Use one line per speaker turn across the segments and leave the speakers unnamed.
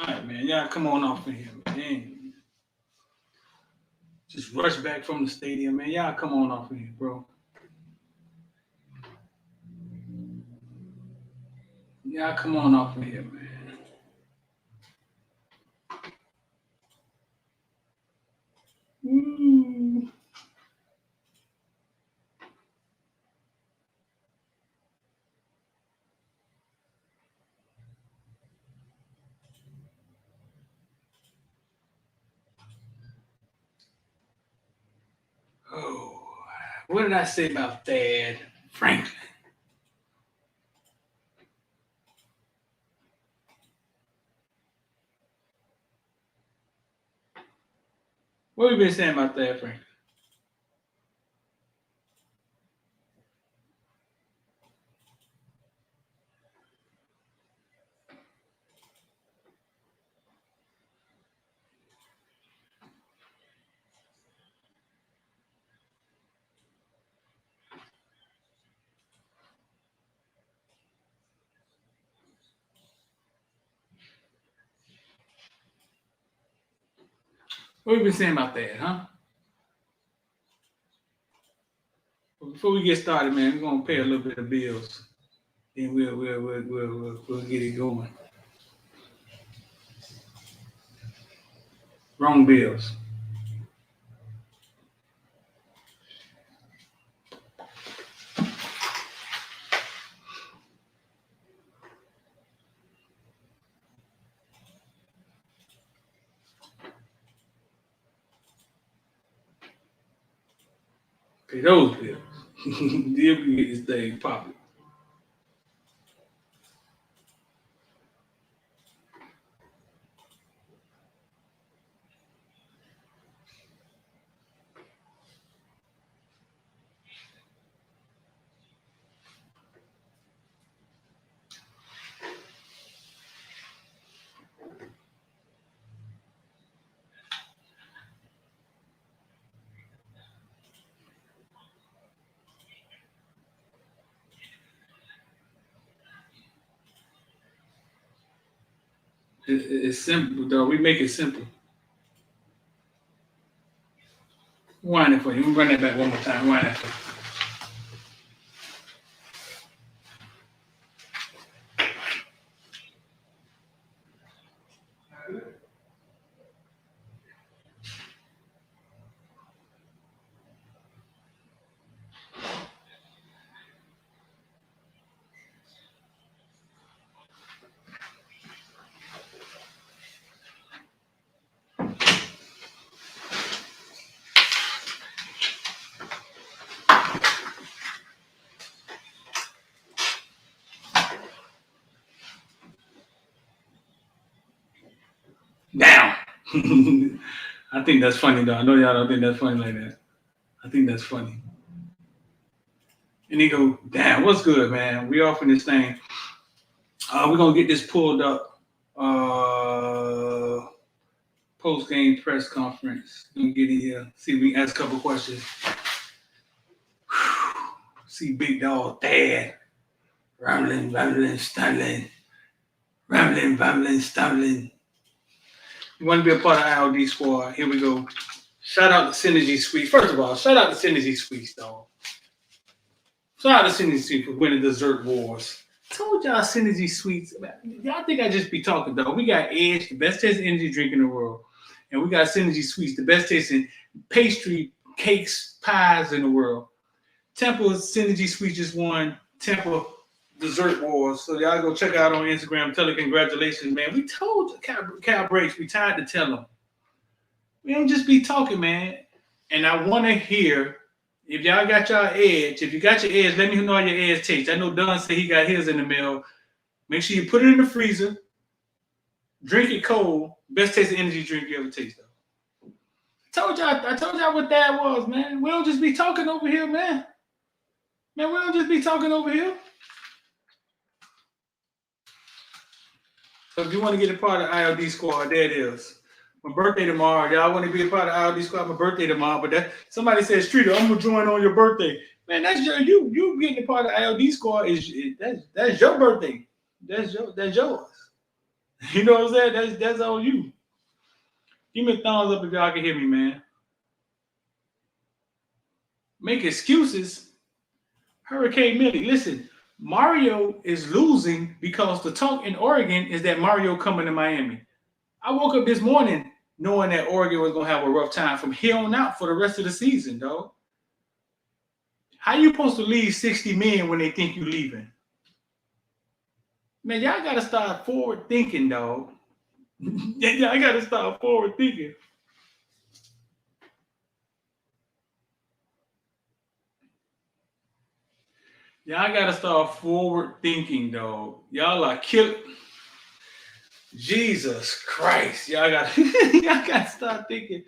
All right, man. Y'all come on off in here, man. Just rush back from the stadium, man. Y'all come on off in here, bro. Y'all come on off in here, man. Ooh. Oh, what did I say about Thad Franklin? What have we been saying about Thad Franklin? What have we been saying about that, huh? Before we get started, man, we're gonna pay a little bit of bills, and we'll get it going. Wrong bills. Pay those bills. Then we get this thing popping. It's simple, though. We make it simple. Wind it for you. Let me run that back one more time. Wind that for you. Down. I think that's funny, though. I know y'all don't think that's funny like that. I think that's funny. And he go, damn, what's good, man? We off in this thing. We're gonna get this pulled up. Post game press conference. Gonna get in here. See if we can ask a couple questions. See big dog Thad. Rambling, stumbling. Rambling, stumbling. You want to be a part of ILD squad? Here we go. Shout out to Synergy Suites. First of all, shout out to Synergy Suites, dog. Shout out to Synergy Suites for winning dessert wars. Told y'all Synergy Suites. Y'all think I just be talking, though. We got Edge, the best tasting energy drink in the world. And we got Synergy Suites, the best tasting pastry, cakes, pies in the world. Temple Synergy Suites just won Temple Dessert Wars. So y'all go check out on Instagram. Tell her congratulations, man. We told Cal Breaks, we tried to tell them. We don't just be talking, man. And I want to hear, if y'all got y'all Edge, if you got your Edge, let me know how your Edge tastes. I know Don said he got his in the mail. Make sure you put it in the freezer. Drink it cold. Best tasting energy drink you ever tasted. I told y'all what that was, man. We don't just be talking over here, man. Man, we don't just be talking over here. So if you want to get a part of ILD squad, there it is. My birthday tomorrow. Y'all want to be a part of ILD squad? My birthday tomorrow. But that somebody says, Streeter, I'm gonna join on your birthday. Man, that's you getting a part of ILD squad that's your birthday. That's yours. You know what I'm saying? That's on you. Give me a thumbs up if y'all can hear me, man. Make excuses. Hurricane Millie. Listen, Mario is losing because the talk in Oregon is that Mario coming to Miami. I woke up this morning knowing that Oregon was gonna have a rough time from here on out for the rest of the season, dog. How you supposed to leave 60 men when they think you leaving? Man, y'all gotta start forward thinking, dog. Y'all gotta start forward thinking. Y'all gotta start forward thinking, dog. Y'all are killing. Jesus Christ. Y'all gotta start thinking.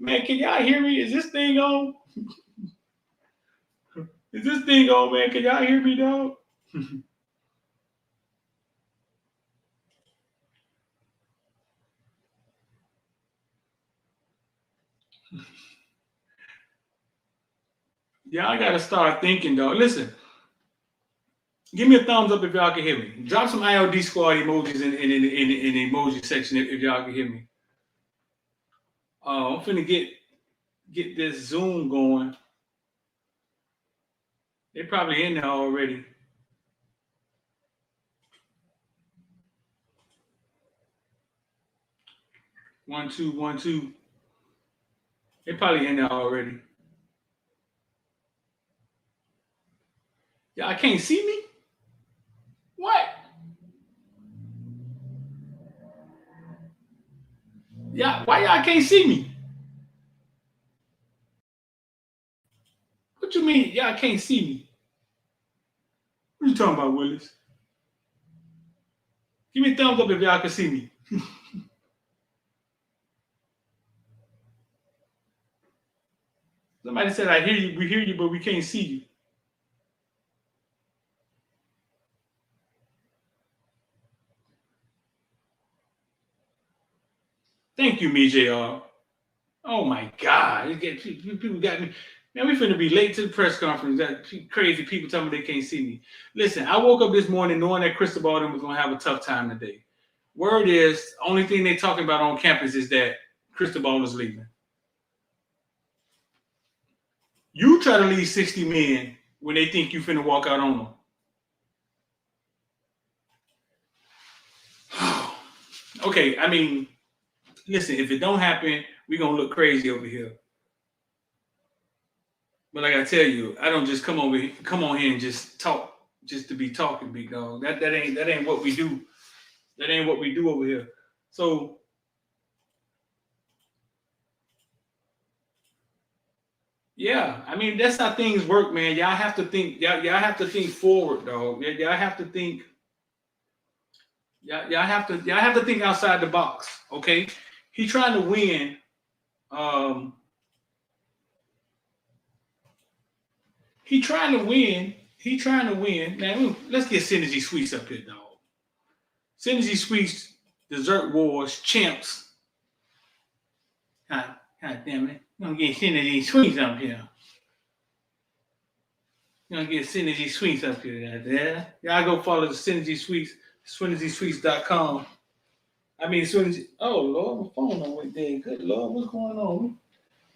Man, can y'all hear me? Is this thing on? Is this thing on, man? Can y'all hear me, dog? Y'all gotta start thinking, dog. Listen, give me a thumbs up if y'all can hear me. Drop some ILD squad emojis in the emoji section if y'all can hear me. I'm finna get this Zoom going. They're probably in there already. One, two, 1, 2. They're probably in there already. Y'all can't see me? What? Why y'all can't see me? What you mean y'all can't see me? What you talking about, Willis? Give me a thumbs up if y'all can see me. Somebody said I hear you, we hear you, but we can't see you. Thank you, MJR. Oh my God. People got me. Man, we finna be late to the press conference. That crazy people telling me they can't see me. Listen, I woke up this morning knowing that Cristobal was gonna have a tough time today. Word is, only thing they talking about on campus is that Cristobal is leaving. You try to leave 60 men when they think you finna walk out on them. Okay, I mean, listen, if it don't happen, we're gonna look crazy over here. But like I tell you, I don't just come on here and just talk just to be talking, big dog. That ain't what we do. That ain't what we do over here. So yeah, I mean that's how things work, man. Y'all have to think. Y'all have to think forward, dog. Y'all have to think. Y'all have to think outside the box. Okay, he trying to win. Um, he trying to win. He trying to win. Man, let's get Synergy Sweets up here, dog. Synergy Sweets, Dessert Wars, champs. God damn it. We're gonna get Synergy Sweets up here. We're gonna get Synergy Sweets up here. Yeah. Y'all go follow the Synergy Sweets, SynergySweets.com. I mean, Synergy. Oh, Lord, my phone don't work there. Good Lord, what's going on?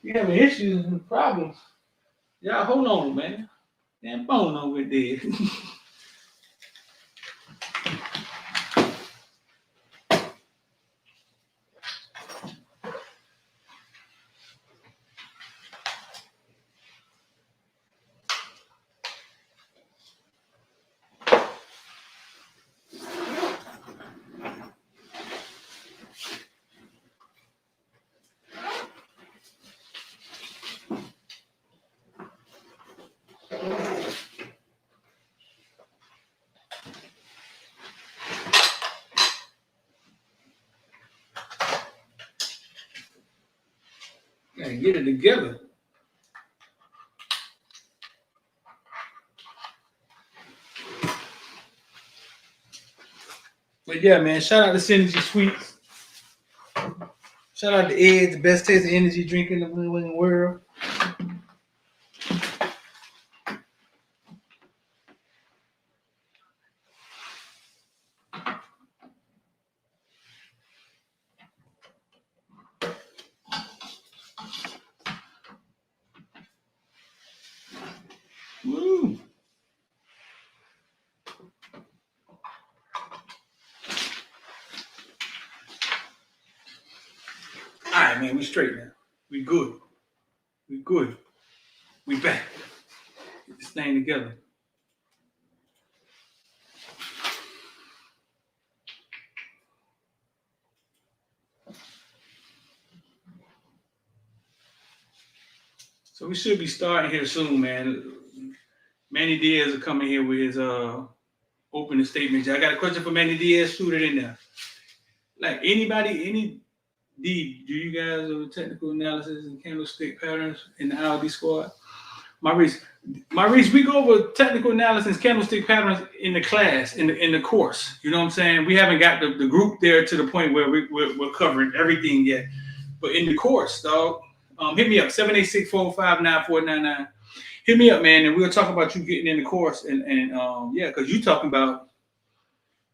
You having issues and problems. Y'all, hold on, man. Damn phone over there. Gotta get it together. But yeah, man, shout out to Synergy Sweets. Shout out to Ed, the best tasting energy drink in the world. man. We straight now. We good. We good. We back. Get this thing together. So we should be starting here soon, man. Manny Diaz will come in here with his opening statement. I got a question for Manny Diaz. Shoot it in there. Like anybody, do you guys do technical analysis and candlestick patterns in the ILD squad? Maurice, we go over technical analysis, candlestick patterns in the class, in the course. You know what I'm saying? We haven't got the group there to the point where we're covering everything yet. But in the course, dog, hit me up, 786-405-9499. Hit me up, man, and we'll talk about you getting in the course. And yeah, because you talking about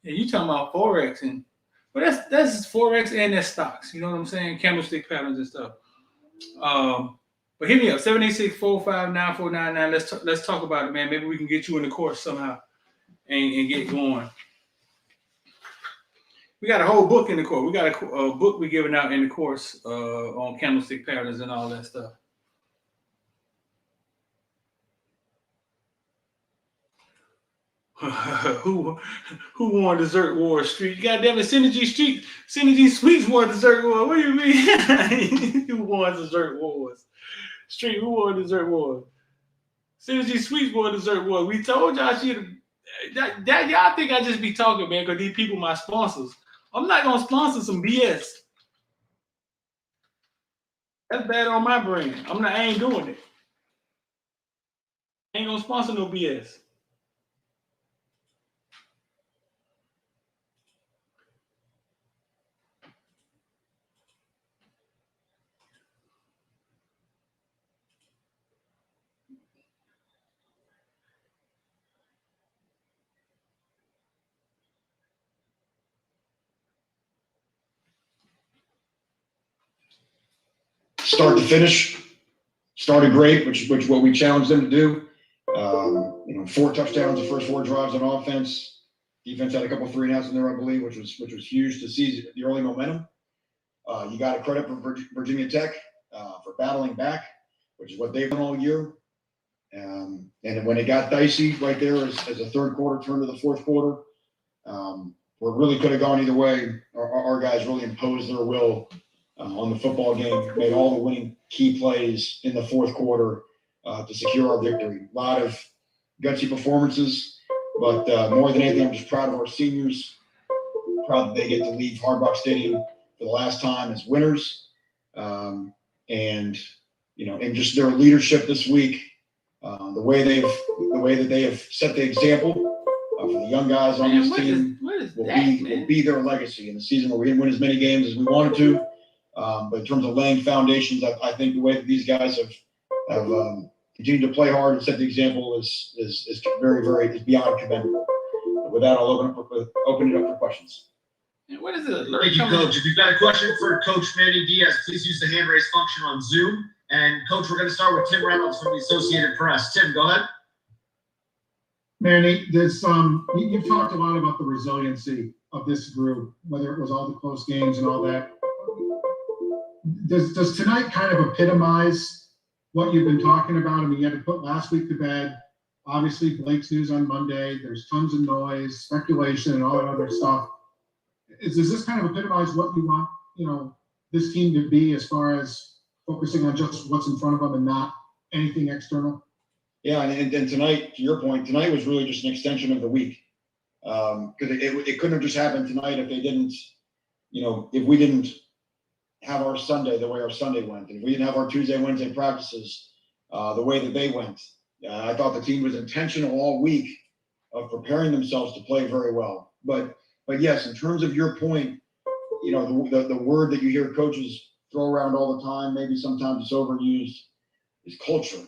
Forex. But that's Forex and that's stocks. You know what I'm saying? Candlestick patterns and stuff. But hit me up, 786-405-9499. Let's talk about it, man. Maybe we can get you in the course somehow and get going. We got a whole book in the course. We got a book we're giving out in the course on candlestick patterns and all that stuff. Who won Dessert War Street? Goddamn it, Synergy Sweets won Dessert War. What do you mean? Who won Dessert Wars? Street, who won Dessert War? Synergy Sweets won Dessert War. We told y'all y'all think I just be talking, man, because these people my sponsors. I'm not gonna sponsor some BS. That's bad on my brain. I ain't doing it. I ain't gonna sponsor no BS.
Start to finish, started great, which what we challenged them to do. 4 touchdowns the first 4 drives on offense. Defense had a couple 3-and-outs in there, I believe, which was huge to see the early momentum. You got to credit for Virginia Tech for battling back, which is what they've done all year. And when it got dicey right there as the third quarter turned to the fourth quarter, where it really could have gone either way, our guys really imposed their will on the football game, made all the winning key plays in the fourth quarter to secure our victory. A lot of gutsy performances, but more than anything, I'm just proud of our seniors. Proud that they get to leave Hard Rock Stadium for the last time as winners, and just their leadership this week, the way that they have set the example for the young guys on this team will be their legacy in the season where we didn't win as many games as we wanted to. But in terms of laying foundations, I think the way that these guys have continued to play hard and set the example is very, very beyond commendable. With that, I'll open it up for questions.
What is it?
Thank you, Coach. If you've got a question for Coach Manny Diaz, please use the hand raise function on Zoom. And Coach, we're going to start with Tim Reynolds from the Associated Press. Tim, go ahead.
Manny, you've talked a lot about the resiliency of this group, whether it was all the close games and all that. Does tonight kind of epitomize what you've been talking about? I mean, you had to put last week to bed. Obviously, Blake's news on Monday. There's tons of noise, speculation, and all that other stuff. Does this kind of epitomize what you want, this team to be as far as focusing on just what's in front of them and not anything external?
Yeah, and tonight, to your point, tonight was really just an extension of the week. Because it couldn't have just happened tonight if they didn't, if we didn't have our Sunday the way our Sunday went, and if we didn't have our Tuesday, Wednesday practices the way that they went. I thought the team was intentional all week of preparing themselves to play very well. But yes, in terms of your point, the word that you hear coaches throw around all the time, maybe sometimes it's overused, is culture.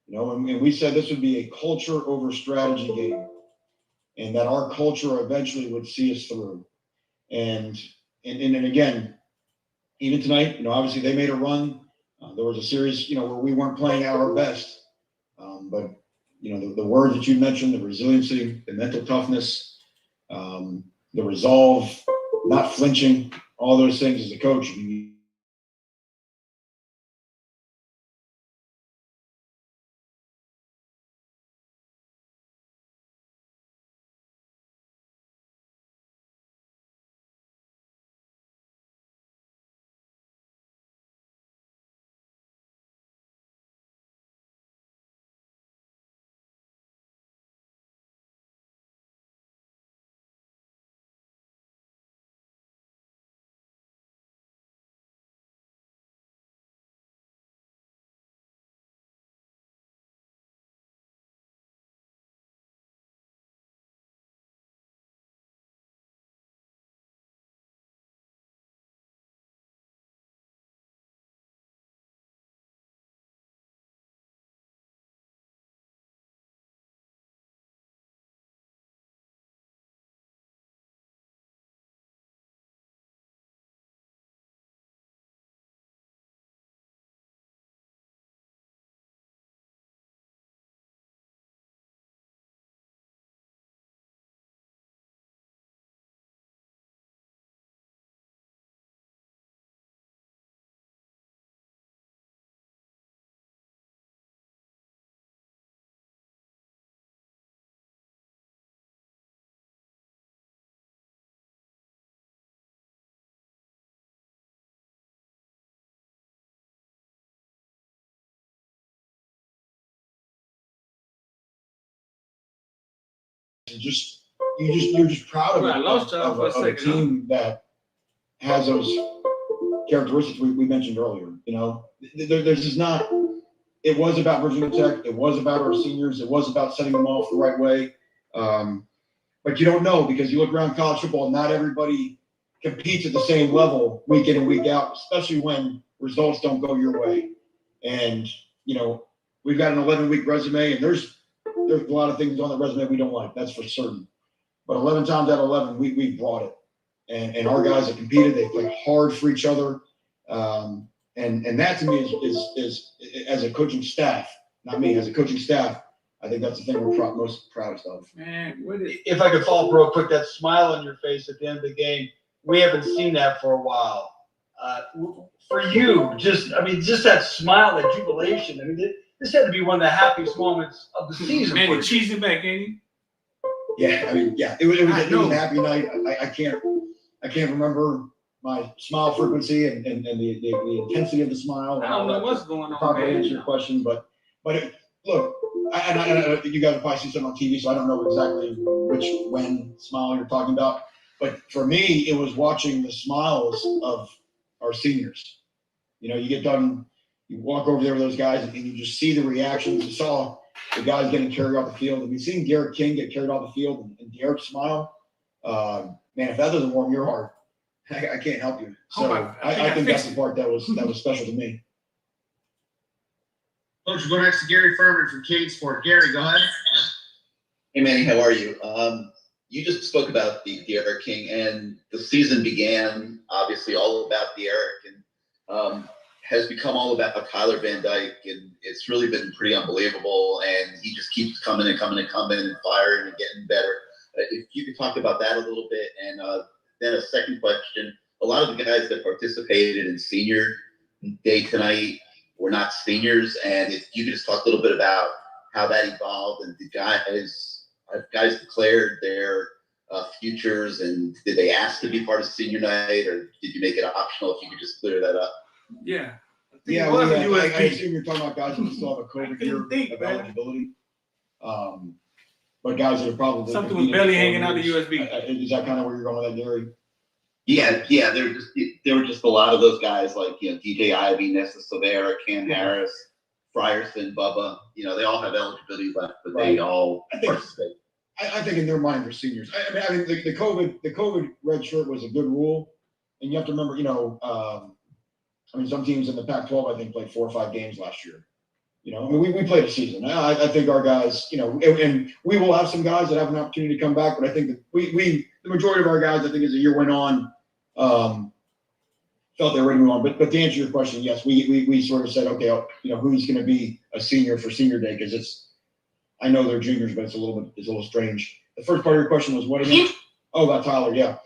And we said this would be a culture over strategy game, and that our culture eventually would see us through. And again, even tonight, obviously they made a run. There was a series, where we weren't playing at our best. But the words that you mentioned, the resiliency, the mental toughness, the resolve, not flinching, all those things as a coach, you're just proud of,
Well, I lost y'all for a
of a
second, huh?
team that has those characteristics we mentioned earlier. You know, there's just not. It was about Virginia Tech. It was about our seniors. It was about setting them off the right way. But you don't know because you look around college football, not everybody competes at the same level week in and week out, especially when results don't go your way. And, you know, we've got an 11-week resume, and there's a lot of things on the resume we don't like. That's for certain. But 11 times out of 11, we brought it. And our guys have competed. They played hard for each other. And that to me is as a coaching staff, not me, as a coaching staff, I think that's the thing we're most proudest of.
Man,
If I could follow up real quick, that smile on your face at the end of the game, we haven't seen that for a while. For you, just that smile, that jubilation. I mean, this had to be one of the happiest moments of the season.
Man, he cheesing back, ain't he?
Yeah, I mean, yeah, it was a happy night. I can't remember my smile frequency and the intensity of the smile.
I don't know what's going on.
Probably answer your question, but look, I you guys have probably seen something on TV, so I don't know exactly when smile you're talking about. But for me, it was watching the smiles of our seniors. You know, you get done, you walk over there with those guys, and you just see the reactions. You saw the guys getting carried off the field, and we've seen Derek King get carried off the field, and Derek smile. Man, if that doesn't warm your heart, I can't help you. So I think that's the part that was special to me.
Coach, we'll go next to Gary Furman from Kane Sport. Gary, go ahead.
Hey, Manny, how are you? You just spoke about the Derek King, and the season began obviously all about the Eric, and has become all about Tyler Van Dyke, and it's really been pretty unbelievable. And he just keeps coming and coming and coming and firing and getting better. If you could talk about that a little bit, and then a second question: a lot of the guys that participated in senior day tonight were not seniors, and if you could just talk a little bit about how that evolved, and the guys declared their futures, and did they ask to be part of senior night, or did you make it optional? If you could just clear that up.
Yeah.
Yeah,
it was a
I
USB.
assume you're talking about guys who still have a COVID year of
man.
eligibility. But guys that are probably
Something was barely hanging out the USB.
Is that kind of where you're going with that, Gary?
Yeah. There were just a lot of those guys, like, you know, DJ Ivy, Nessa Silvera, Cam Harris, Frierson, Bubba. You know, they all have eligibility left, but they all participate.
I think in their mind they're seniors. I mean the COVID red shirt was a good rule, and you have to remember, you know, I mean some teams in the Pac-12 I think played 4 or 5 games last year. You know, I mean we played a season. I think our guys, you know, and we will have some guys that have an opportunity to come back, but I think that the majority of our guys, I think as the year went on, felt they were ready to move on. But to answer your question, yes, we sort of said, okay, you know, who's going to be a senior for senior day, because I know they're juniors, but it's a little strange. The first part of your question was what again? Oh, about Tyler, yeah.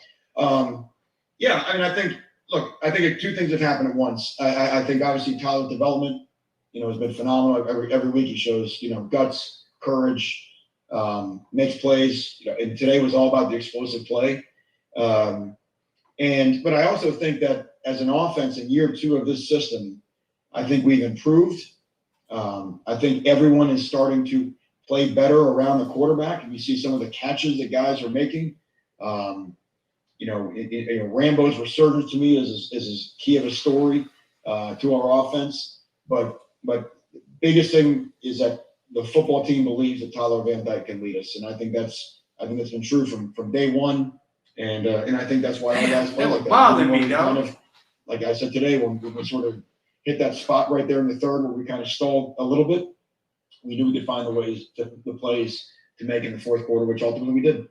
Yeah, I mean, I think 2 things have happened at once. I think obviously Tyler's development, you know, has been phenomenal. Every week he shows, you know, guts, courage, makes plays. You know, and today was all about the explosive play. But I also think that as an offense in year 2 of this system, I think we've improved. I think everyone is starting to play better around the quarterback. And you see some of the catches that guys are making. You know, Rambo's resurgence to me is as key of a story to our offense. But biggest thing is that the football team believes that Tyler Van Dyke can lead us, and I think that's been true from day one. And I think that's why our guys play like that.
Bothering me, dog.
Kind of, like I said today, when we sort of hit that spot right there in the third where we kind of stalled a little bit, we knew we could find the plays to make in the fourth quarter, which ultimately we did.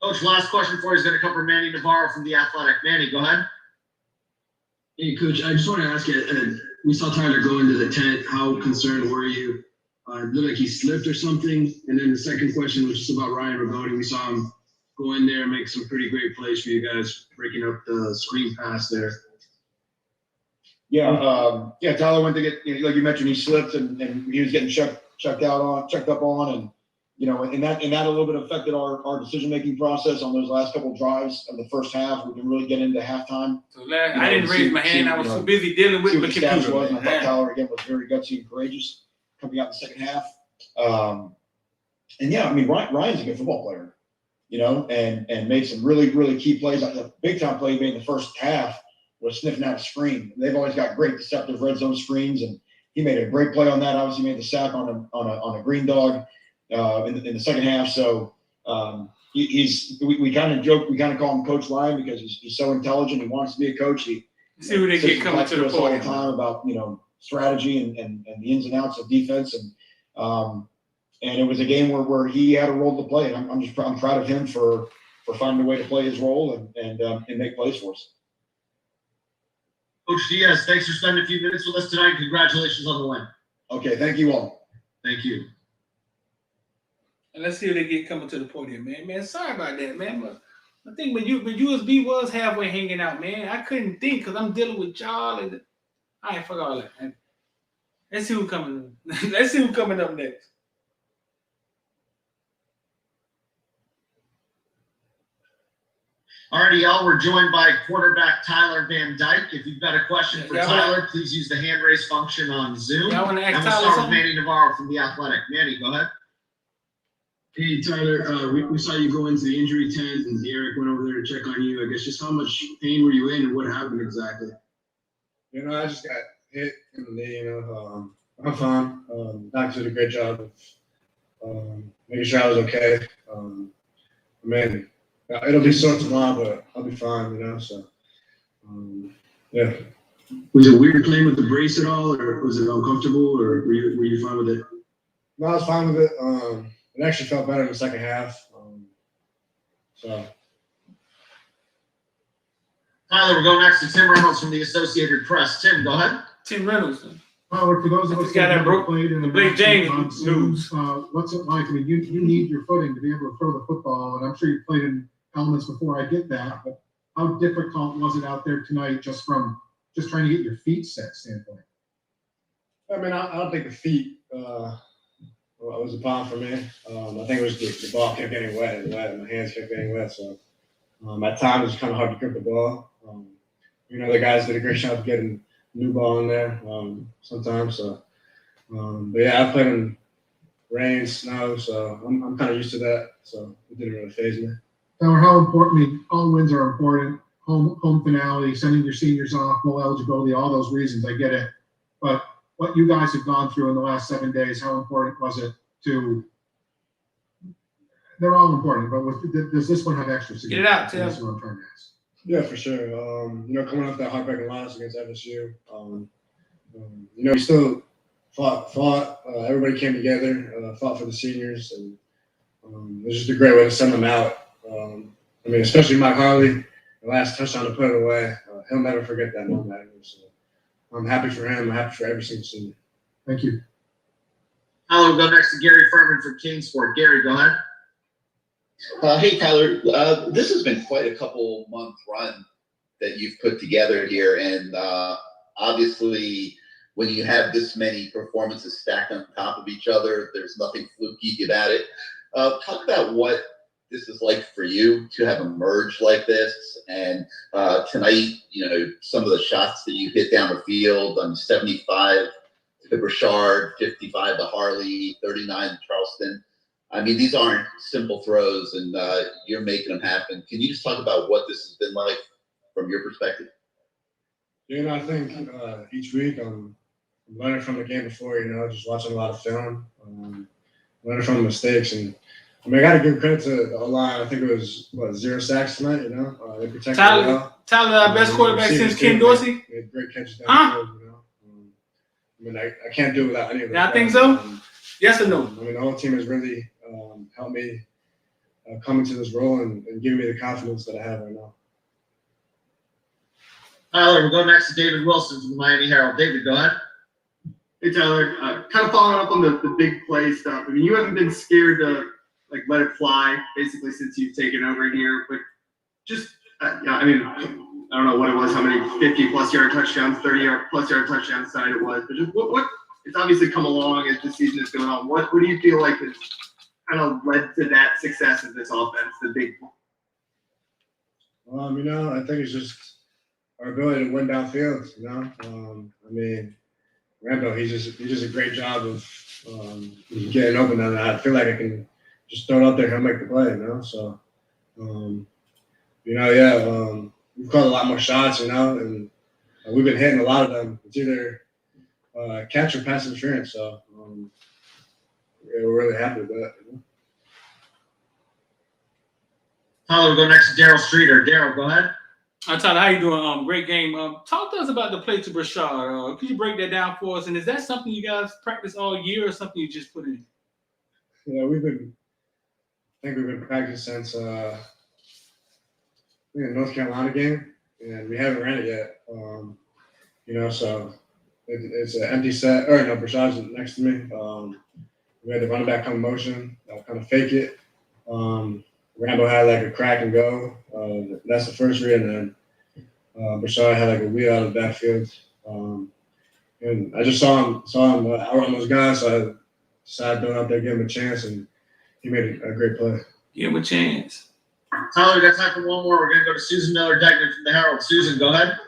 Coach, last question for you is going to come from Manny Navarro from The Athletic. Manny, go ahead.
Hey, Coach, I just want to ask you, we saw Tyler go into the tent. How concerned were you? It looked like he slipped or something. And then the second question was just about Ryan Rigoni. We saw him go in there and make some pretty great plays for you guys, breaking up the screen pass there.
Yeah, Tyler went to get, you know, like you mentioned, he slipped and he was getting checked up on, and you know, and that a little bit affected our decision-making process on those last couple of drives of the first half. We can really get into halftime.
So I didn't raise my hand. I was too busy dealing with
the
the
stats
computer.
was, and I thought Tyler again was very gutsy and courageous coming out in the second half. yeah, I mean, Ryan's a good football player, you know, and made some really, really key plays. Like the big time play he made in the first half was sniffing out a screen. They've always got great deceptive red zone screens, and he made a great play on that. Obviously, made the sack on a green dog in the second half. So we kind of joke, we kind of call him Coach Ryan because he's so intelligent. He wants to be a coach. He
See who they get coming to the
us all the
podium.
time about strategy and the ins and outs of defense and it was a game where he had a role to play, and I'm proud of him for finding a way to play his role and make plays for us.
Coach Diaz, thanks for spending a few minutes with us tonight. Congratulations on the win.
Okay, thank you all.
Thank you.
And let's see who they get coming to the podium, man. Man, sorry about that, man. But I think when USB was halfway hanging out, man, I couldn't think because I'm dealing with y'all. And I ain't forgot all that. Man. Let's see who's coming. Let's see who's coming up next.
Alrighty, y'all. We're joined by quarterback Tyler Van Dyke. If you've got a question for Tyler, please use the hand raise function on Zoom.
Y'all want to ask
And we'll
Tyler
start with
something?
Manny Navarro from The Athletic. Manny, go ahead.
Hey, Tyler, we saw you go into the injury tent and Eric went over there to check on you. I guess just how much pain were you in and what happened exactly?
I just got hit in the knee, I'm fine. Doctor did a great job of making sure I was okay. It'll be sore tomorrow, but I'll be fine, so, yeah.
Was it weird playing with the brace at all, or was it uncomfortable, or were you fine with it?
No, I was fine with it. It actually felt better in the second half. So.
Tyler, we're going next to Tim Reynolds from the Associated Press. Tim, go ahead.
Tim Reynolds.
Tyler, for those of us
got
that
that
never played in the
Blake James news.
What's it like? I mean, you need your footing to be able to throw the football, and I'm sure you've played in elements before. I get that, but how difficult was it out there tonight, just trying to get your feet set standpoint?
I don't think the feet was a problem for me. I think it was the ball kept getting wet and my hands kept getting wet. So at times it was kind of hard to grip the ball. The guys did a great job of getting new ball in there sometimes. So, but yeah, I played in rain, snow, so I'm kind of used to that. So it didn't really faze me.
Tyler, how important? I mean, all wins are important. Home finale, sending your seniors off, no eligibility, all those reasons. I get it, but what you guys have gone through in the last 7 days, how important was it to? They're all important, but does this one have extra significance?
Get it out, Tim.
That's what I'm trying to ask.
Yeah, for sure. Coming off that heartbreaking loss against FSU, we still fought. Everybody came together, fought for the seniors, and it was just a great way to send them out. Especially Mike Harley, the last touchdown to put it away. He'll never forget that moment. So I'm happy for him. I'm happy for every single senior.
Thank you.
Tyler, we'll go next to Gary Furman from King Sport. Gary, go ahead.
Hey, Tyler, this has been quite a couple month run that you've put together here. And obviously, when you have this many performances stacked on top of each other, there's nothing fluky about it. Talk about what this is like for you to have emerged like this. And tonight, some of the shots that you hit down the field on 75 to Burchard, 55 to Harley, 39 to Charleston. These aren't simple throws, and you're making them happen. Can you just talk about what this has been like from your perspective?
I think each week I'm learning from the game before, just watching a lot of film, learning from the mistakes. And I got to give credit to the O-line. I think it was, 0 sacks tonight, They protected well.
Tyler, our best quarterback since Ken Dorsey?
They had great catches down the field, I can't do it without any of that.
I think so? Yes or no?
The whole team has really helped me come into this role and give me the confidence that I have right now.
Tyler, we'll go next to David Wilson from the Miami Herald. David, go ahead.
Hey, Tyler, kind of following up on the big play stuff. You haven't been scared to let it fly basically since you've taken over here, but just I don't know what it was, how many 50+ yard touchdowns, 30+ yard touchdowns side it was, but just what it's obviously come along as the season is going on. What do you feel like has kind of led to that success of this offense, the big?
I think it's just our ability to win downfield. Rambo, he does a great job of getting open, and I feel like I can just throw it out there, he'll make the play, you know. So, we've caught a lot more shots, you know, and we've been hitting a lot of them. It's either catch or pass interference. So, yeah, we're really happy with that. You know?
Tyler, we'll go next to Daryl Streeter. Daryl, go ahead.
Tyler, how you doing? Great game. Talk to us about the play to Brashard. Could you break that down for us? And is that something you guys practice all year or something you just put in?
Yeah, we've been practicing since the North Carolina game, and we haven't ran it yet. So it's an empty set. Or no, Brashard's next to me. We had the running back come in motion, kind of fake it. Rambo had like a crack and go. That's the first read, and then Brashard had like a wheel out of the backfield. And I just saw him outrun those guys, so I decided to go out there, give him a chance, and he made a great play.
Give him a chance.
Tyler, we got time for one more. We're gonna go to Susan Miller Dyke from the Herald. Susan, go ahead.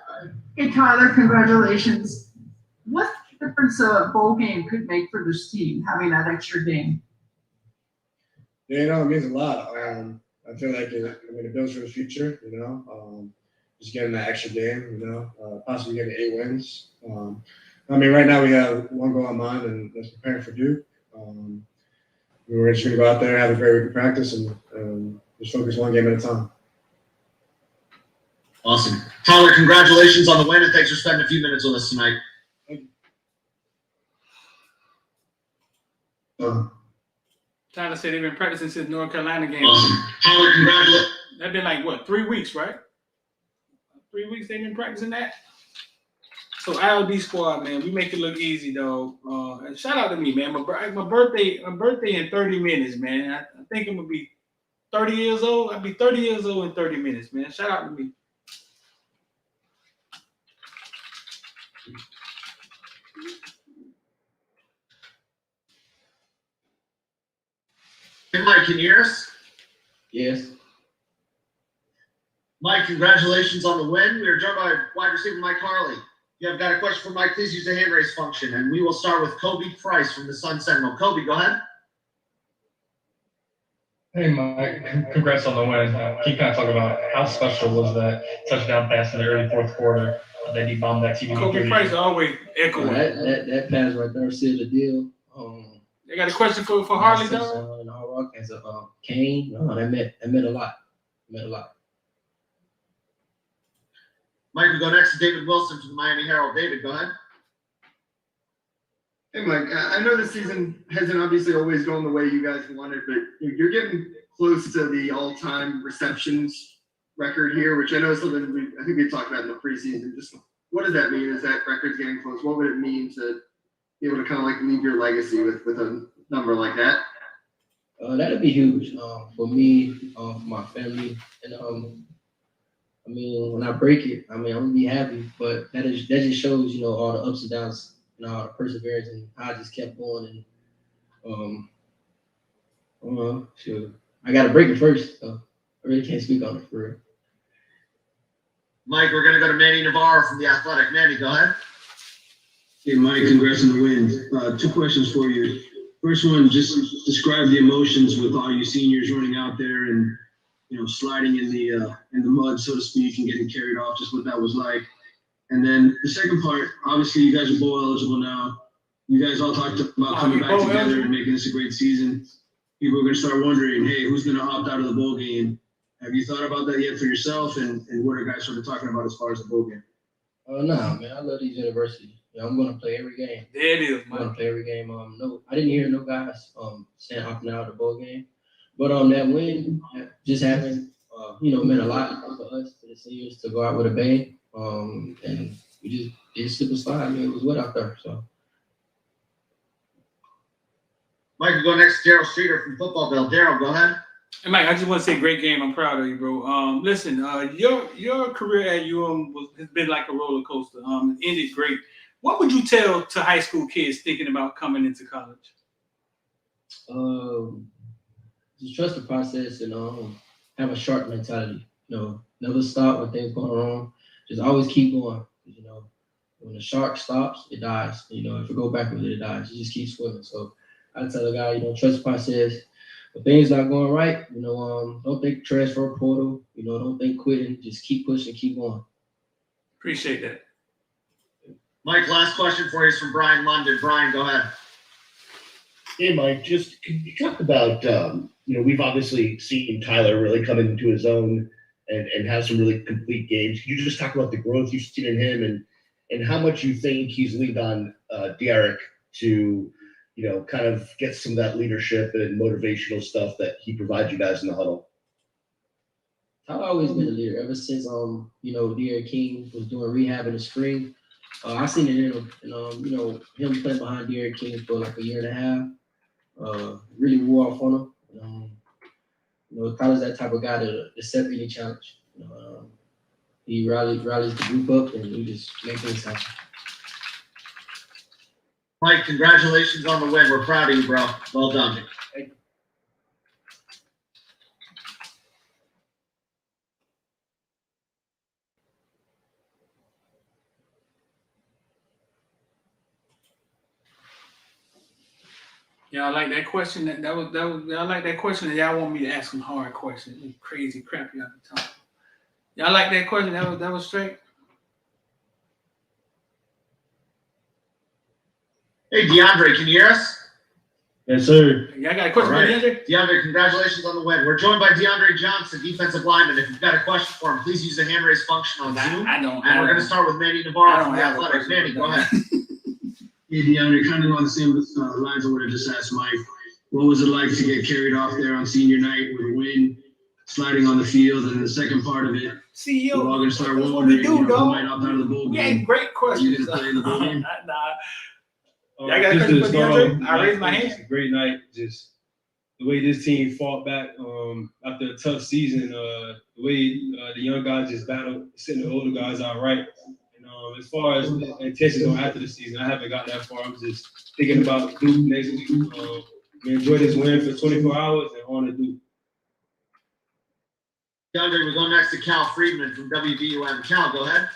Hey Tyler, congratulations. What difference a bowl game could make for this team, having that extra game?
Yeah, it means a lot. I feel like it builds for the future, you know. Just getting that extra game, you know, possibly getting 8 wins. Right now we have one goal in mind, and that's preparing for Duke. We're just going to go out there, have a great week of practice, and just focus one game at a time.
Awesome. Tyler, congratulations on the win, and thanks for spending a few minutes with us tonight.
Tyler said they've been practicing since North Carolina game.
Awesome. Tyler, congratulations.
That's been like, what, 3 weeks, right? 3 weeks they've been practicing that? So ILD squad, man, we make it look easy, though. And shout out to me, man. My birthday in 30 minutes, man. I think I'm going to be 30 years old. I'll be 30 years old in 30 minutes, man. Shout out to me.
Hey, Mike, can you hear us?
Yes.
Mike, congratulations on the win. We are joined by wide receiver Mike Harley. If you have got a question for Mike, please use the hand raise function. And we will start with Kobe Price from the Sun Sentinel. Kobe, go ahead.
Hey, Mike, congrats on the win. Can you kind of talk about how special was that touchdown pass in the early fourth quarter that he bombed that TV?
Kobe Price always echoing.
That pass right there sealed the deal.
They got a question for Harley, though?
And all rock as a Kane. That meant a lot.
Mike, we go next to David Wilson from the Miami Herald. David, go ahead.
Hey, Mike, I know this season hasn't obviously always gone the way you guys wanted, but you're getting close to the all-time receptions record here, which I know is something I think we talked about in the preseason. Just what does that mean? Is that record's getting close? What would it mean to be able to kind of like leave your legacy with a number like that?
That'd be huge for me, for my family, and when I break it, I'm gonna be happy. But that just shows, all the ups and downs, all the perseverance, and how I just kept going. And sure, I gotta break it first. So I really can't speak on it for real.
Mike, we're gonna go to Manny Navarro from The Athletic. Manny, go ahead.
Hey, Mike, congrats on the win. 2 questions for you. First one, just describe the emotions with all you seniors running out there and, sliding in the mud, so to speak, and getting carried off, just what that was like. And then the second part, obviously you guys are bowl eligible now. You guys all talked about coming back together and making this a great season. People are going to start wondering, hey, who's going to opt out of the bowl game? Have you thought about that yet for yourself? And what are guys sort of talking about as far as the bowl game?
No, man, I love these universities. I'm going to play every game.
There it is,
I'm going to play every game. No, I didn't hear no guys saying opting out of the bowl game. But that win just happened, meant a lot for us, for the seniors, to go out with a bang. And we just did super slide. It was wet out there. So,
Mike, we go next to Daryl Streeter from Football Bill. Daryl, go ahead.
Hey, Mike, I just want to say great game. I'm proud of you, bro. Listen, your career at has been like a roller coaster. It ended great. What would you tell to high school kids thinking about coming into college?
Just trust the process and have a sharp mentality. Never stop when things going wrong. Just always keep going. When the shark stops, it dies. If it go backwards, it dies. You just keep swimming. So I tell a guy, trust the process. if things not going right, don't think transfer portal. Don't think quitting. Just keep pushing, keep going.
Appreciate that.
Mike, last question for you is from Brian London. Brian, go ahead.
Hey, Mike, just could you talk about, we've obviously seen Tyler really come into his own and have some really complete games. Could you just talk about the growth you've seen in him and how much you think he's leaned on Derek to, kind of get some of that leadership and motivational stuff that he provides you guys in the huddle?
I've always been a leader ever since Derek King was doing rehab in the spring. I seen it in him, and him playing behind Derek King for like a year and a half. Really wore off on him. Tyler's that type of guy to accept any challenge. He rallies the group up, and we just make things happen.
Mike, congratulations on the win. We're proud of you, bro. Well done.
Y'all like that question? That was. Y'all like that question? And y'all want me to ask some hard questions? Crazy crap y'all be talking. Y'all like that question? That was straight.
Hey, DeAndre, can you hear us?
Yes, sir.
Y'all got a question
All
for
right.
DeAndre?
DeAndre, congratulations on the win. We're joined by DeAndre Johnson, defensive lineman. If you've got a question for him, please use the hand raise function on Zoom.
I don't.
And we're going to start with Manny Navarro from the Athletics. Manny, go ahead.
Hey, DeAndre, kind of on the same lines of what I just asked Mike. What was it like to get carried off there on senior night with a win, sliding on the field, and the second part of it?
CEO.
We're all going to start
That's what
wondering,
we do,
who
dog.
might opt out of the bowl
We
game.
had great questions.
You didn't play in the bowl game?
Nah. Y'all got a question for DeAndre? I raised my hand.
Great night. Just the way this team fought back after a tough season. The way the young guys just battled, sitting the older guys out right. And as far as intentions on after the season, I haven't got that far. I'm just thinking about Duke next week. We enjoy this win for 24 hours and on to Duke.
DeAndre, we go next to Cal Friedman from WVUM. Cal, go ahead.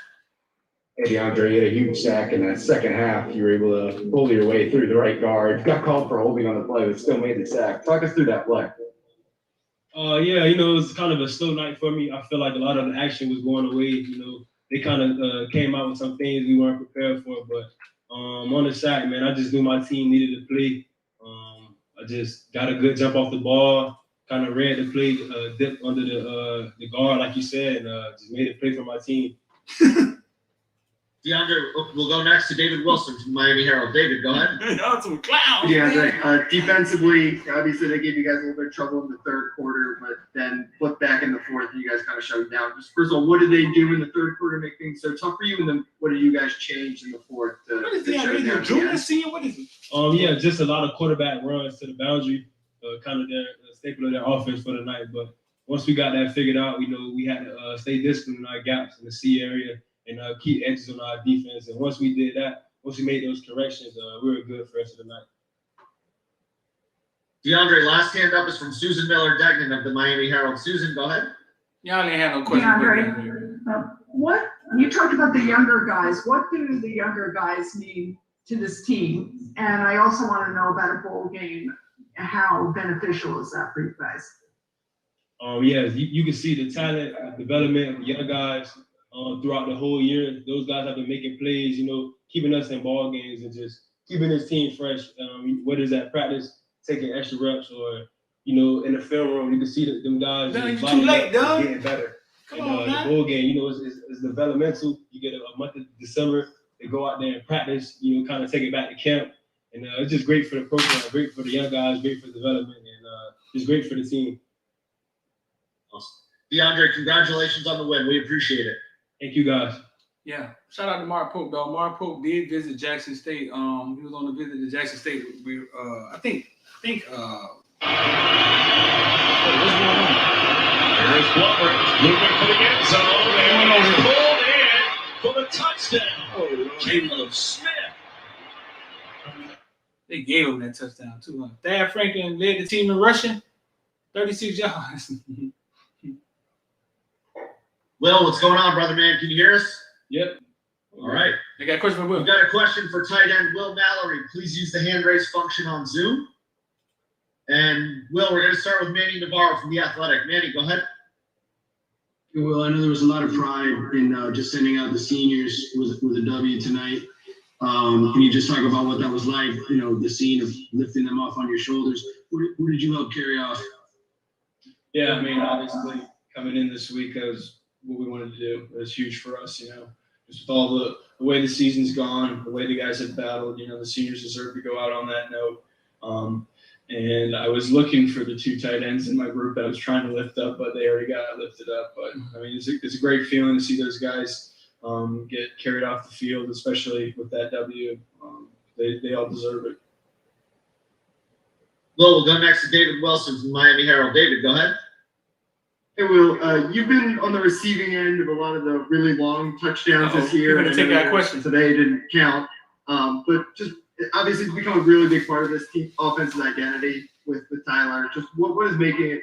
Hey, DeAndre, you had a huge sack in that second half. You were able to pull your way through the right guard. Got called for holding on the play, but still made the sack. Talk us through that play.
Yeah, it was kind of a slow night for me. I feel like a lot of the action was going away. They kind of came out with some things we weren't prepared for. But on the sack, man, I just knew my team needed to play. I just got a good jump off the ball, kind of read the play, dipped under the guard, like you said, and just made a play for my team.
DeAndre, we'll go next to David Wilson from Miami Herald. David, go ahead.
That's some clowns.
DeAndre, defensively, obviously they gave you guys a little bit of trouble in the third quarter, but then flipped back in the fourth and you guys kind of shut it down. Just first of all, what did they do in the third quarter to make things so tough for you? And then what did you guys change in the fourth to
What is
shut it
DeAndre?
down?
Junior, senior? What is it?
Yeah, just a lot of quarterback runs to the boundary, kind of their staple of their offense for the night. But once we got that figured out, we had to stay disciplined in our gaps in the C area and keep edges on our defense. And once we did that, once we made those corrections, we were good for the rest of the night.
DeAndre, last hand up is from Susan Miller-Degnan of the Miami Herald. Susan, go ahead.
Y'all ain't had no question for DeAndre.
What, you talked about the younger guys. What do the younger guys mean to this team? And I also want to know about a bowl game. How beneficial is that for you guys?
Yeah, you can see the talent, the development of the young guys throughout the whole year. Those guys have been making plays, keeping us in ball games and just keeping this team fresh. Whether it's at practice, taking extra reps, or in the film room, you can see them guys
Too late, dog.
getting better.
Come
and,
on,
the
man.
bowl game, it's developmental. You get a month of December, they go out there and practice. Kind of take it back to camp, and it's just great for the program, great for the young guys, great for development, and just great for the team.
Awesome. DeAndre, congratulations on the win. We appreciate it.
Thank you, guys.
Yeah, shout out to Mark Pope, dog. Mark Pope did visit Jackson State. He was on a visit to Jackson State. I think.
There's Glover moving for the end zone. And he's pulled in for the touchdown. Caleb Smith.
They gave him that touchdown too. Thad Franklin led the team in rushing, 36 yards.
Will, what's going on, brother man? Can you hear us?
Yep.
All right.
I got a question for Will.
We've got a question for tight end Will Mallory. Please use the hand raise function on Zoom. And Will, we're going to start with Manny Navarro from The Athletic. Manny, go ahead.
Well, I know there was a lot of pride in just sending out the seniors with a W tonight. Can you just talk about what that was like? You know, the scene of lifting them off on your shoulders. What did you help carry off?
Yeah, I mean, obviously coming in this week, that was what we wanted to do. It was huge for us, you know, just with all the way the season's gone, the way the guys have battled. You know, the seniors deserve to go out on that note. And I was looking for the 2 tight ends in my group that I was trying to lift up, but they already got lifted up. But I mean, it's a great feeling to see those guys get carried off the field, especially with that W. They all deserve it.
Well, we'll go next to David Wilson from Miami Herald. David, go ahead.
Hey, Will, you've been on the receiving end of a lot of the really long touchdowns this year.
You're going to take that question.
Today didn't count. But just obviously it's become a really big part of this team offensive identity with Tyler. Just what is making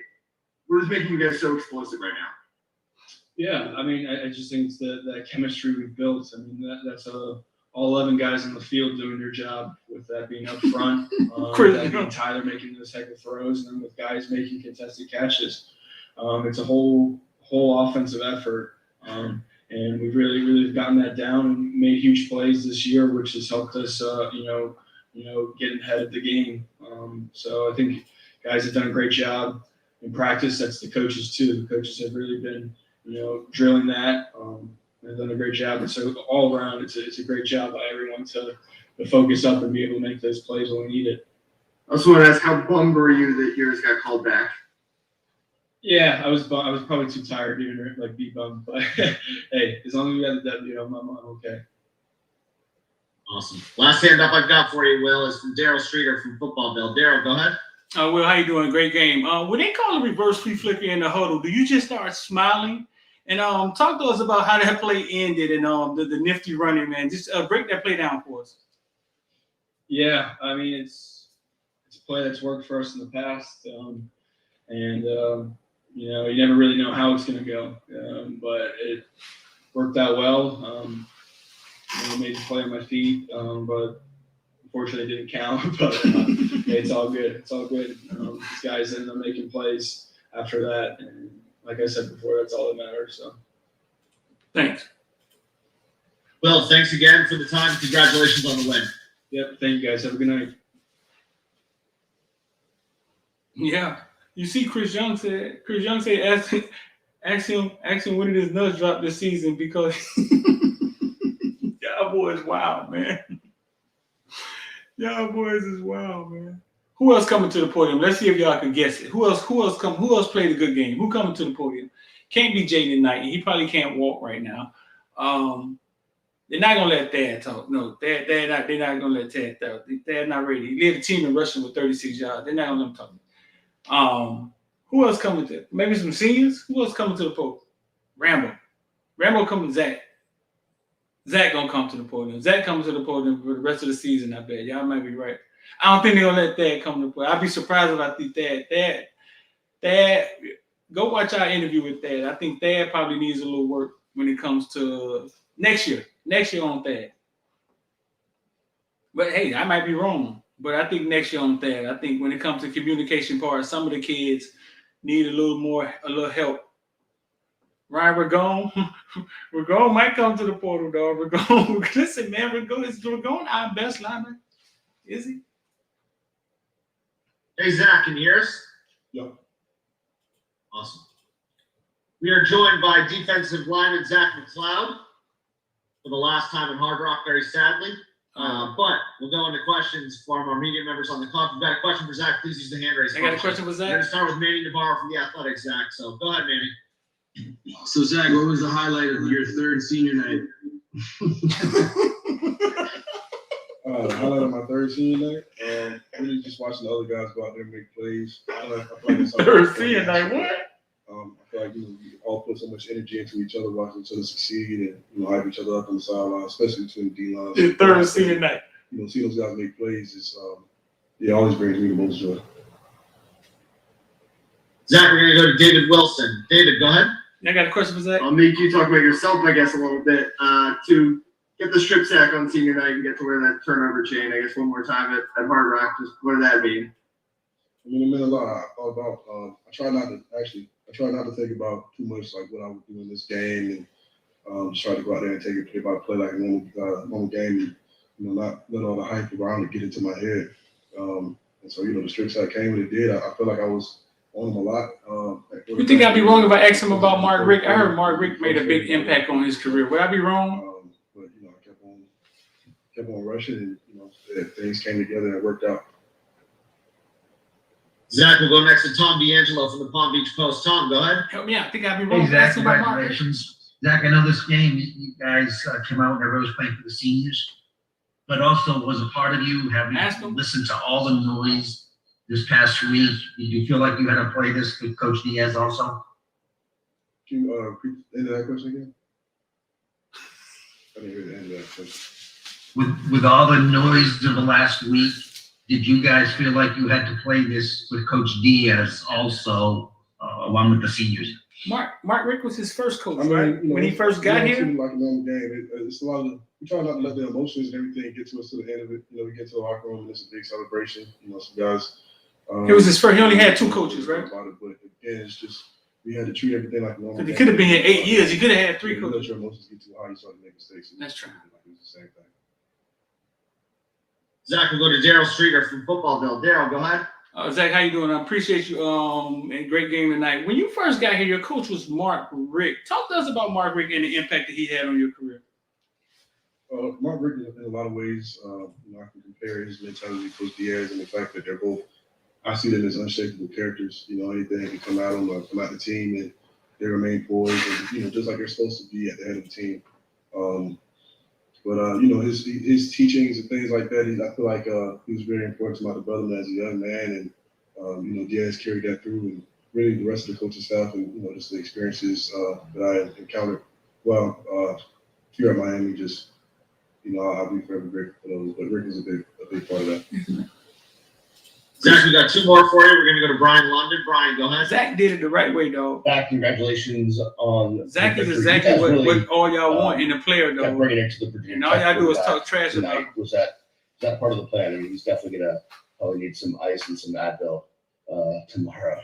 you guys so explosive right now?
Yeah, I mean, I just think it's that chemistry we've built. I mean, that's all 11 guys on the field doing their job, with that being up front, that being Tyler making those type of throws, and then with guys making contested catches. It's a whole offensive effort, and we've really gotten that down and made huge plays this year, which has helped us, get ahead of the game. So I think guys have done a great job in practice. That's the coaches too. The coaches have really been, drilling that. They've done a great job. And so all around, it's a great job by everyone to focus up and be able to make those plays when we need it.
I also want to ask, how bummed were you that yours got called back?
Yeah, I was probably too tired to even be bummed. But hey, as long as we got the W, I'm okay.
Awesome. Last hand up I've got for you, Will, is from Daryl Streeter from Footballville. Daryl, go ahead.
Will, how you doing? Great game. When they call a reverse flea flicker in the huddle, do you just start smiling? And talk to us about how that play ended and the nifty running, man. Just break that play down for us.
Yeah, I mean, it's a play that's worked for us in the past, you never really know how it's going to go, but it worked out well. I made the play on my feet, but unfortunately it didn't count. But hey, it's all good. It's all good. These guys ended up making plays after that, and like I said before, that's all that matters. So,
thanks.
Will, thanks again for the time. Congratulations on the win.
Yep. Thank you, guys. Have a good night.
Yeah. You see, Chris Young said ask him when did his nuts drop this season, because y'all boys wild, man. Y'all boys is wild, man. Who else coming to the podium? Let's see if y'all can guess it. Who else played a good game? Who coming to the podium? Can't be Jaden Knight. He probably can't walk right now. They're not gonna let Thad talk. No, they're not gonna let Thad talk. They're not ready. He led the team in rushing with 36 yards. They're not gonna let him talk. Who else coming to? Maybe some seniors. Who else coming to the podium? Rambo coming. Zach gonna come to the podium. Zach comes to the podium for the rest of the season. I bet y'all might be right. I don't think they're gonna let Thad come to the podium. I'd be surprised if I think Thad. Go watch our interview with Thad. I think Thad probably needs a little work when it comes to next year. Next year on Thad. But hey, I might be wrong. But I think next year on Thad. I think when it comes to communication part, some of the kids need a little help. Ryan Ragone might come to the portal, dog. Ragone, listen, man, is Ragone our best lineman? Is he?
Hey, Zach, can you hear us?
Yep.
Awesome. We are joined by defensive lineman Zach McLeod for the last time in Hard Rock, very sadly. But we'll go into questions from our media members on the call. If you've got a question for Zach, please use the hand raise function.
I got a question for Zach.
We're going to start with Manny Navarro from The Athletic, Zach. So go ahead, Manny.
So, Zach, what was the highlight of your third senior night?
The highlight of my third senior night, really just watching the other guys go out there and make plays. I feel like it's
third senior night, what?
I feel like we all put so much energy into each other, watching each other succeed, and hype each other up on the sideline, especially between the D lines.
The third senior night.
See those guys make plays is always brings me the most joy.
Zach, we're going to go to David Wilson. David, go ahead.
I got a question for Zach.
I'll make you talk about yourself, I guess, a little bit. To get the strip sack on senior night and get to wear that turnover chain, I guess, one more time at Hard Rock. Just what does that mean?
I mean, it meant a lot. I thought about. I try not to think about too much like what I would do in this game, and just try to go out there and take it play by play like a normal game, and not let all the hype around it get into my head. And so the strip sack came when it did. I feel like I was on him a lot.
You think I'd be wrong if I asked him about Mark Richt? I heard Mark Richt made a big impact on his career. Would I be wrong?
But I kept on rushing, and things came together and it worked out.
Zach will go next to Tom D'Angelo from the Palm Beach Post. Tom, go ahead.
Help me out. I think I'd be wrong.
Hey,
if I
Zach,
asked him about Mark Richt.
congratulations. Zach, I know this game, you guys came out and everybody was playing for the seniors, but also was a part of you having listened to all the noise this past week. Did you feel like you had to play this with Coach Diaz also?
Can you repeat the end of that question again? I didn't hear the end of that question.
With all the noise of the last week, did you guys feel like you had to play this with Coach Diaz also, along with the seniors?
Mark Richt was his first coach, right? When he first got here?
Like a normal game. It's a lot of, we try not to let the emotions and everything get to us to the end of it. We get to the locker room and it's a big celebration. Some guys.
It was his first, he only had 2 coaches, right?
About it, but again, it's just, we had to treat everything like a normal game.
He could have been here 8 years. He could have had 3 coaches.
Let your emotions get too high, you start to make mistakes.
That's true.
It's the same thing.
Zach will go to Daryl Streeter from Footballville. Daryl, go ahead.
Zach, how you doing? I appreciate you. And great game tonight. When you first got here, your coach was Mark Richt. Talk to us about Mark Richt and the impact that he had on your career.
Mark Richt, in a lot of ways, I can compare his mentality to Coach Diaz and the fact that they're both, I see them as unshakable characters. Anything can come at them or come at the team, and they remain poised, and just like they're supposed to be at the head of the team. But his teachings and things like that, I feel like he was very important to my development as a young man, and Diaz carried that through, and really the rest of the coaching staff, and just the experiences that I encountered. Well, here at Miami, just I'll be forever grateful for those. But Rick is a big part of that.
Zach, we got 2 more for you. We're going to go to Brian London. Brian, go ahead.
Zach did it the right way, though.
Zach, congratulations on
Zach is exactly what all y'all want in a player, though.
Bringing it to the Virginia.
And all y'all do is talk trash about him.
Was that part of the plan? I mean, he's definitely gonna probably need some ice and some Advil tomorrow.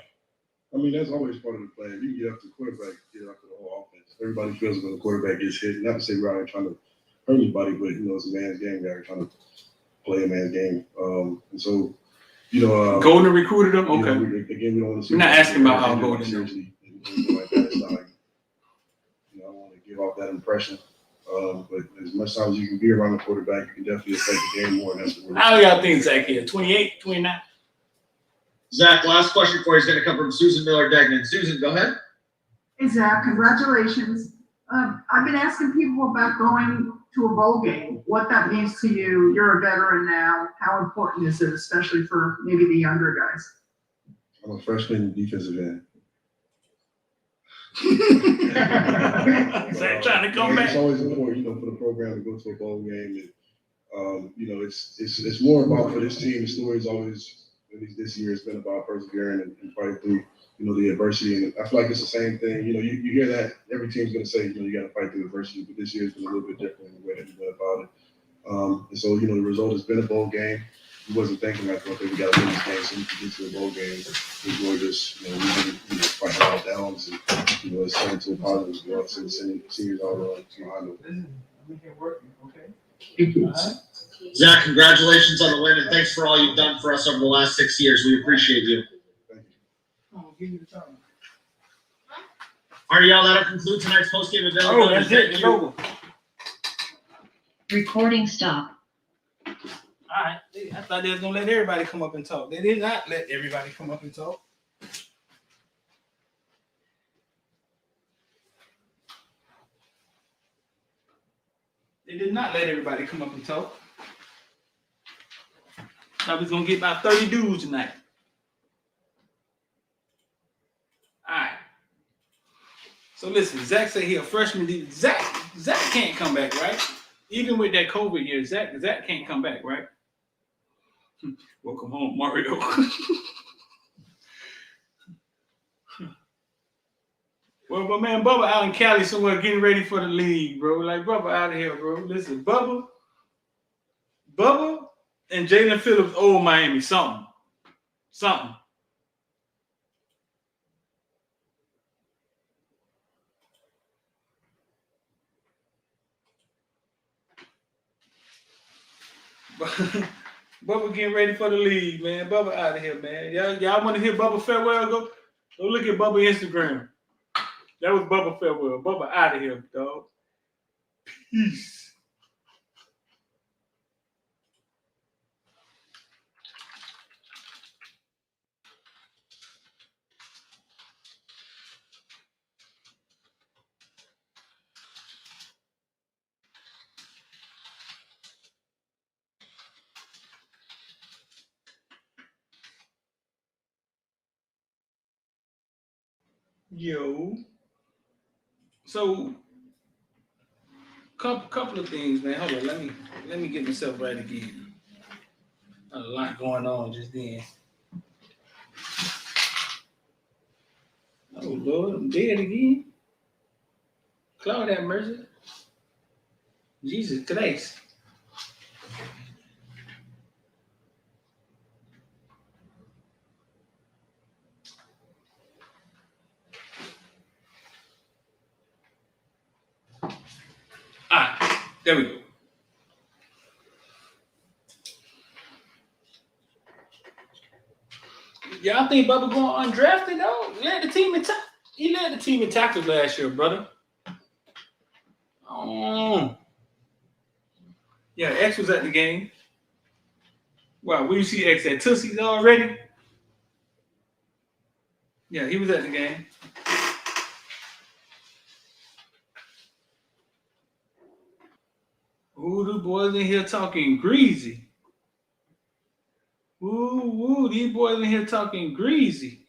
I mean, that's always part of the plan. You get up to the quarterback, get up to the whole offense. Everybody feels when the quarterback gets hit. Not to say we're out here trying to hurt anybody, but it's a man's game. We're trying to play a man's game. And so,
Golden recruited him. Okay.
We don't want to.
We're not asking about how Golden.
Seriously, like that. It's not like I don't want to give off that impression. But as much time as you can be around the quarterback, you can definitely affect the game more. And that's what
how y'all think Zach here? 28, 29.
Zach, last question for you is going to come from Susan Miller-Degnan. Susan, go ahead.
Hey, Zach, congratulations. I've been asking people about going to a bowl game, what that means to you. You're a veteran now. How important is it, especially for maybe the younger guys?
I'm a freshman defensive end.
Zach trying to come back.
It's always important, for the program to go to a bowl game. And, it's more about for this team. The story is always, at least this year, it's been about persevering and fighting through, the adversity. And I feel like it's the same thing. You hear that every team's going to say, you got to fight through adversity. But this year's been a little bit different in the way that we went about it. And so, the result has been a bowl game. He wasn't thinking like, okay, we got to win this game so we can get to a bowl game. It was more just, fighting all downs and, it's turning to a positive as well. So the seniors all behind them.
Zach, congratulations on the win, and thanks for all you've done for us over the last 6 years. We appreciate you. All right, y'all, that'll conclude tonight's postgame availability.
Oh, that's it. It's over.
Recording stop.
All right. I thought they was going to let everybody come up and talk. They did not let everybody come up and talk. They did not let everybody come up and talk. I was going to get about 30 dudes tonight. All right. So listen, Zach said he a freshman. Zach can't come back, right? Even with that COVID year, Zach can't come back, right? Welcome home, Mario. Well, my man Bubba out in Cali somewhere getting ready for the league, bro. Like, Bubba out of here, bro. Listen, Bubba and Jalen Phillips owe Miami something. Bubba getting ready for the league, man. Bubba out of here, man. Y'all want to hear Bubba farewell? Go look at Bubba Instagram. That was Bubba farewell. Bubba out of here, dog. Peace. Yo. So couple of things, man. Hold on, let me get myself right again. A lot going on just then. Oh Lord, I'm dead again. Cloud have mercy. Jesus Christ. Alright, there we go. Y'all think Bubba going undrafted though? He led the team in tackles last year, brother. Yeah, X was at the game. Wow, we see X at Tootsie's already? Yeah, he was at the game. Ooh, the boys in here talking greasy. Ooh, these boys in here talking greasy.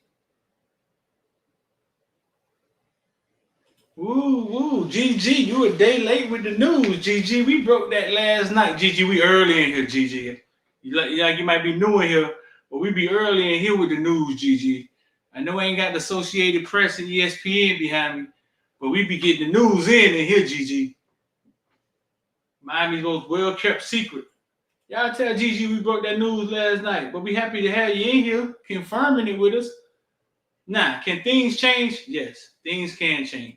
Ooh, GG, you a day late with the news, GG. We broke that last night, GG. We early in here, GG. You might be new in here, but we be early in here with the news, GG. I know I ain't got the Associated Press and ESPN behind me, but we be getting the news in here, GG. Miami's most well-kept secret. Y'all tell GG we broke that news last night, but we happy to have you in here confirming it with us. Nah, can things change? Yes, things can change.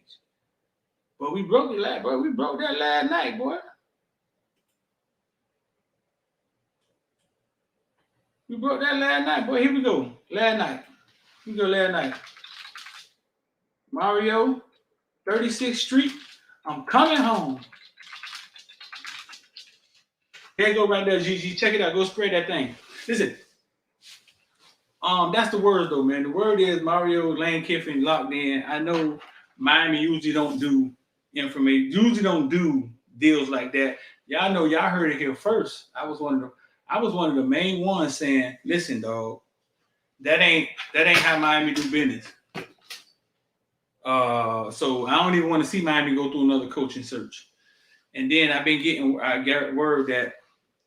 But we broke it, bro. We broke that last night, boy. We broke that last night, boy. Here we go. Last night. Here we go last night. Mario, 36th Street. I'm coming home. There you go right there, GG. Check it out. Go spread that thing. Listen. That's the word though, man. The word is Mario Lane Kiffin locked in. I know Miami usually don't do information, usually don't do deals like that. Y'all know, y'all heard it here first. I was one of the main ones saying, listen, dog, that ain't how Miami do business. So I don't even want to see Miami go through another coaching search. And then I got word that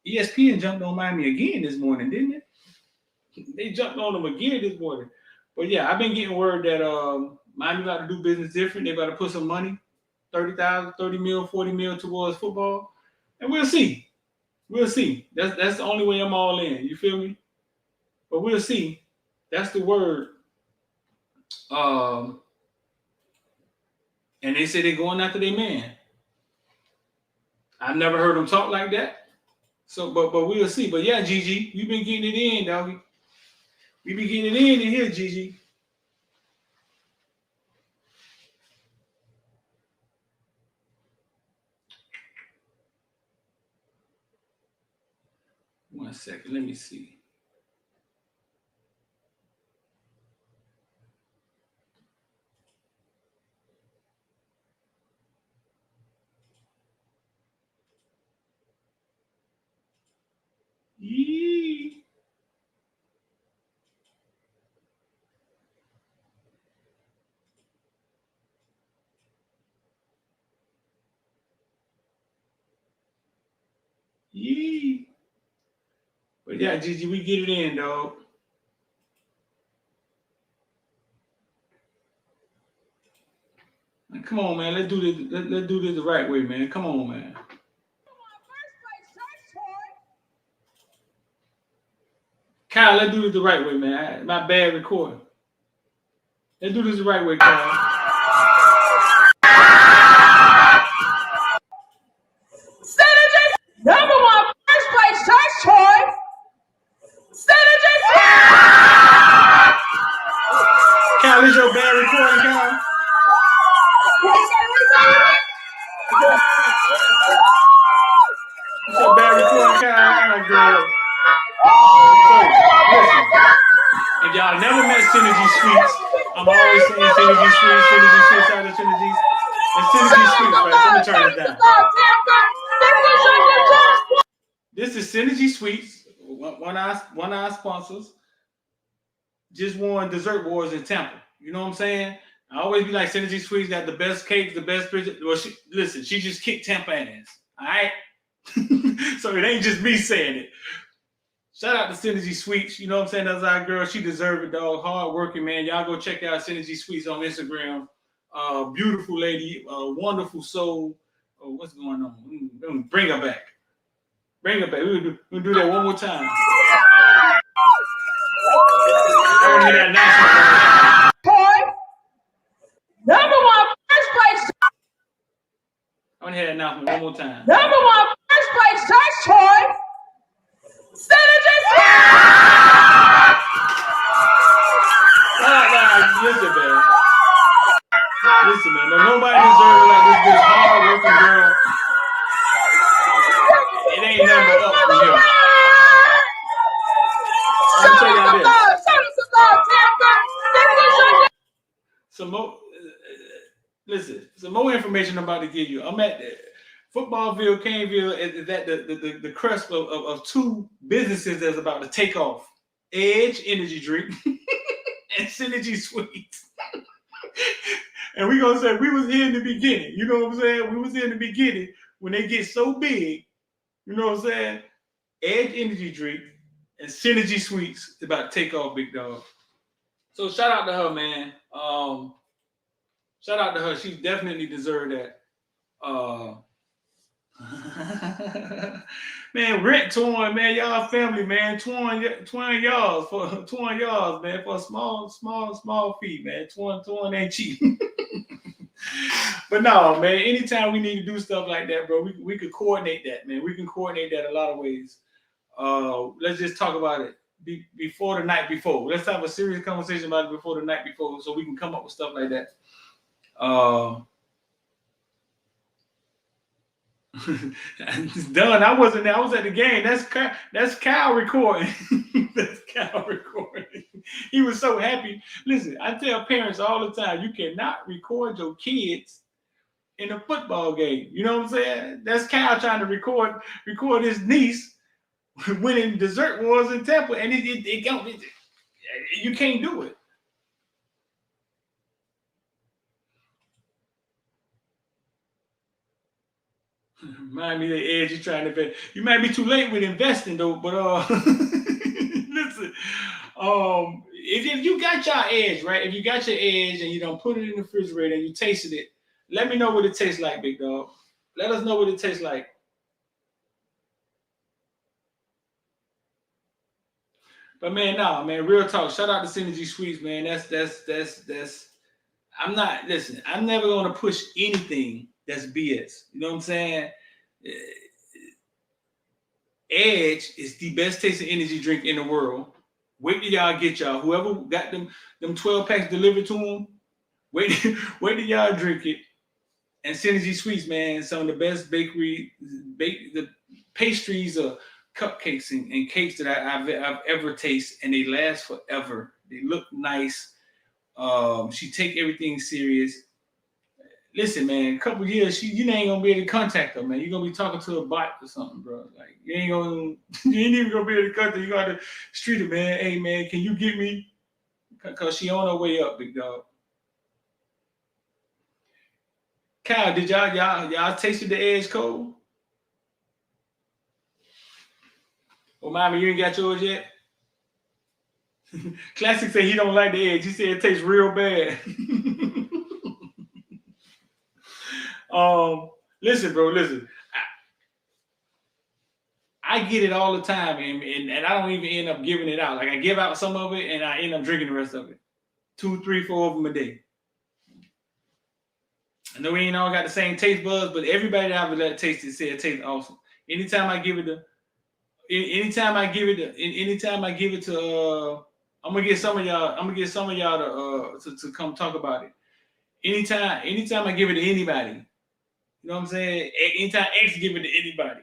ESPN jumped on Miami again this morning, didn't it? They jumped on them again this morning. But yeah, I've been getting word that Miami about to do business different. They about to put some money, 30,000, 30 mil, 40 mil towards football. And we'll see. We'll see. That's the only way I'm all in. You feel me? But we'll see. That's the word. And they say they're going after their man. I've never heard them talk like that. So, but we'll see. But yeah, GG, we've been getting it in, doggy. We be getting it in here, GG. One second, let me see. Yee. Yee. But yeah, GG, we get it in, dog. Man, come on, man. Let's do this. Let's do this the right way, man. Come on, man. Kyle, let's do this the right way, man. My bad recording. Let's do this the right way, Kyle.
Number one first place search
What's up, Barry Corn Kyle? Oh, girl. So, listen. If y'all never met Synergy Sweets, I'm always saying Synergy Sweets out of Synergies. And Synergy Sweets, right? So let me turn this down. This is Synergy Sweets, one of our sponsors. Just won Dessert Wars in Tampa. You know what I'm saying? I always be like, Synergy Sweets got the best cakes, the best picture. Well, she just kicked Tampa ass. All right? So it ain't just me saying it. Shout out to Synergy Sweets. You know what I'm saying? That's our girl. She deserves it, dog. Hard working, man. Y'all go check out Synergy Sweets on Instagram. Beautiful lady. Wonderful soul. Oh, what's going on? Bring her back. Bring her back. We'll do that one more time. I want to hear that announcement.
Boy, number one, first place.
I want to hear that announcement one more time.
Number one, first place search toy. Synergy.
Listen, man. Listen, man. Nobody deserves it like this hard-working girl. It ain't nothing but up from here. Let me tell y'all this. Some more. Listen, some more information I'm about to give you. I'm at Footballville, Caneville, is at the crest of two businesses that's about to take off. Edge Energy Drink and Synergy Sweets. And we gonna say we was here in the beginning. You know what I'm saying? We was here in the beginning when they get so big. You know what I'm saying? Edge Energy Drink and Synergy Sweets is about to take off, big dog. So shout out to her, man. Shout out to her. She definitely deserved that. Man, rent torn, man. Y'all family, man. Torn yards, man, for a small fee, man. Torn ain't cheap. But no, man, anytime we need to do stuff like that, bro, we could coordinate that, man. We can coordinate that a lot of ways. Let's just talk about it before the night before. Let's have a serious conversation about it before the night before so we can come up with stuff like that. Done. I wasn't there. I was at the game. That's Kyle recording. That's Kyle recording. He was so happy. Listen, I tell parents all the time, you cannot record your kids in a football game. You know what I'm saying? That's Kyle trying to record his niece winning Dessert Wars in Tampa, and you can't do it. Remind me of the edge you're trying to invest. You might be too late with investing though, but listen, if you got your edge, right? If you got your edge and you don't put it in the refrigerator and you tasted it, let me know what it tastes like, big dog. Let us know what it tastes like. But man, nah, man, real talk. Shout out to Synergy Sweets, man. That's I'm never gonna push anything that's BS. You know what I'm saying? Edge is the best tasting energy drink in the world. Wait till y'all get y'all. Whoever got them 12 packs delivered to them, wait till y'all drink it. And Synergy Sweets, man, some of the best the pastries or cupcakes and cakes that I've ever tasted, and they last forever. They look nice. She take everything serious. Listen, man, a couple years, you ain't gonna be able to contact her, man. You're gonna be talking to a bot or something, bro. Like you ain't even gonna be able to contact her. You gotta street her, man. Hey, man, can you get me? Cause she on her way up, big dog. Kyle, did y'all tasted the Edge cold? Well, mommy, you ain't got yours yet? Classic said he don't like the Edge. He said it tastes real bad. Listen, bro, listen. I get it all the time, and I don't even end up giving it out. Like I give out some of it, and I end up drinking the rest of it. 2, 3, 4 of them a day. I know we ain't all got the same taste buds, but everybody that I've let taste it said it tastes awesome. Anytime I give it to, I'm gonna get some of y'all to come talk about it. Anytime I give it to anybody, You know what I'm saying? Anytime X give it to anybody,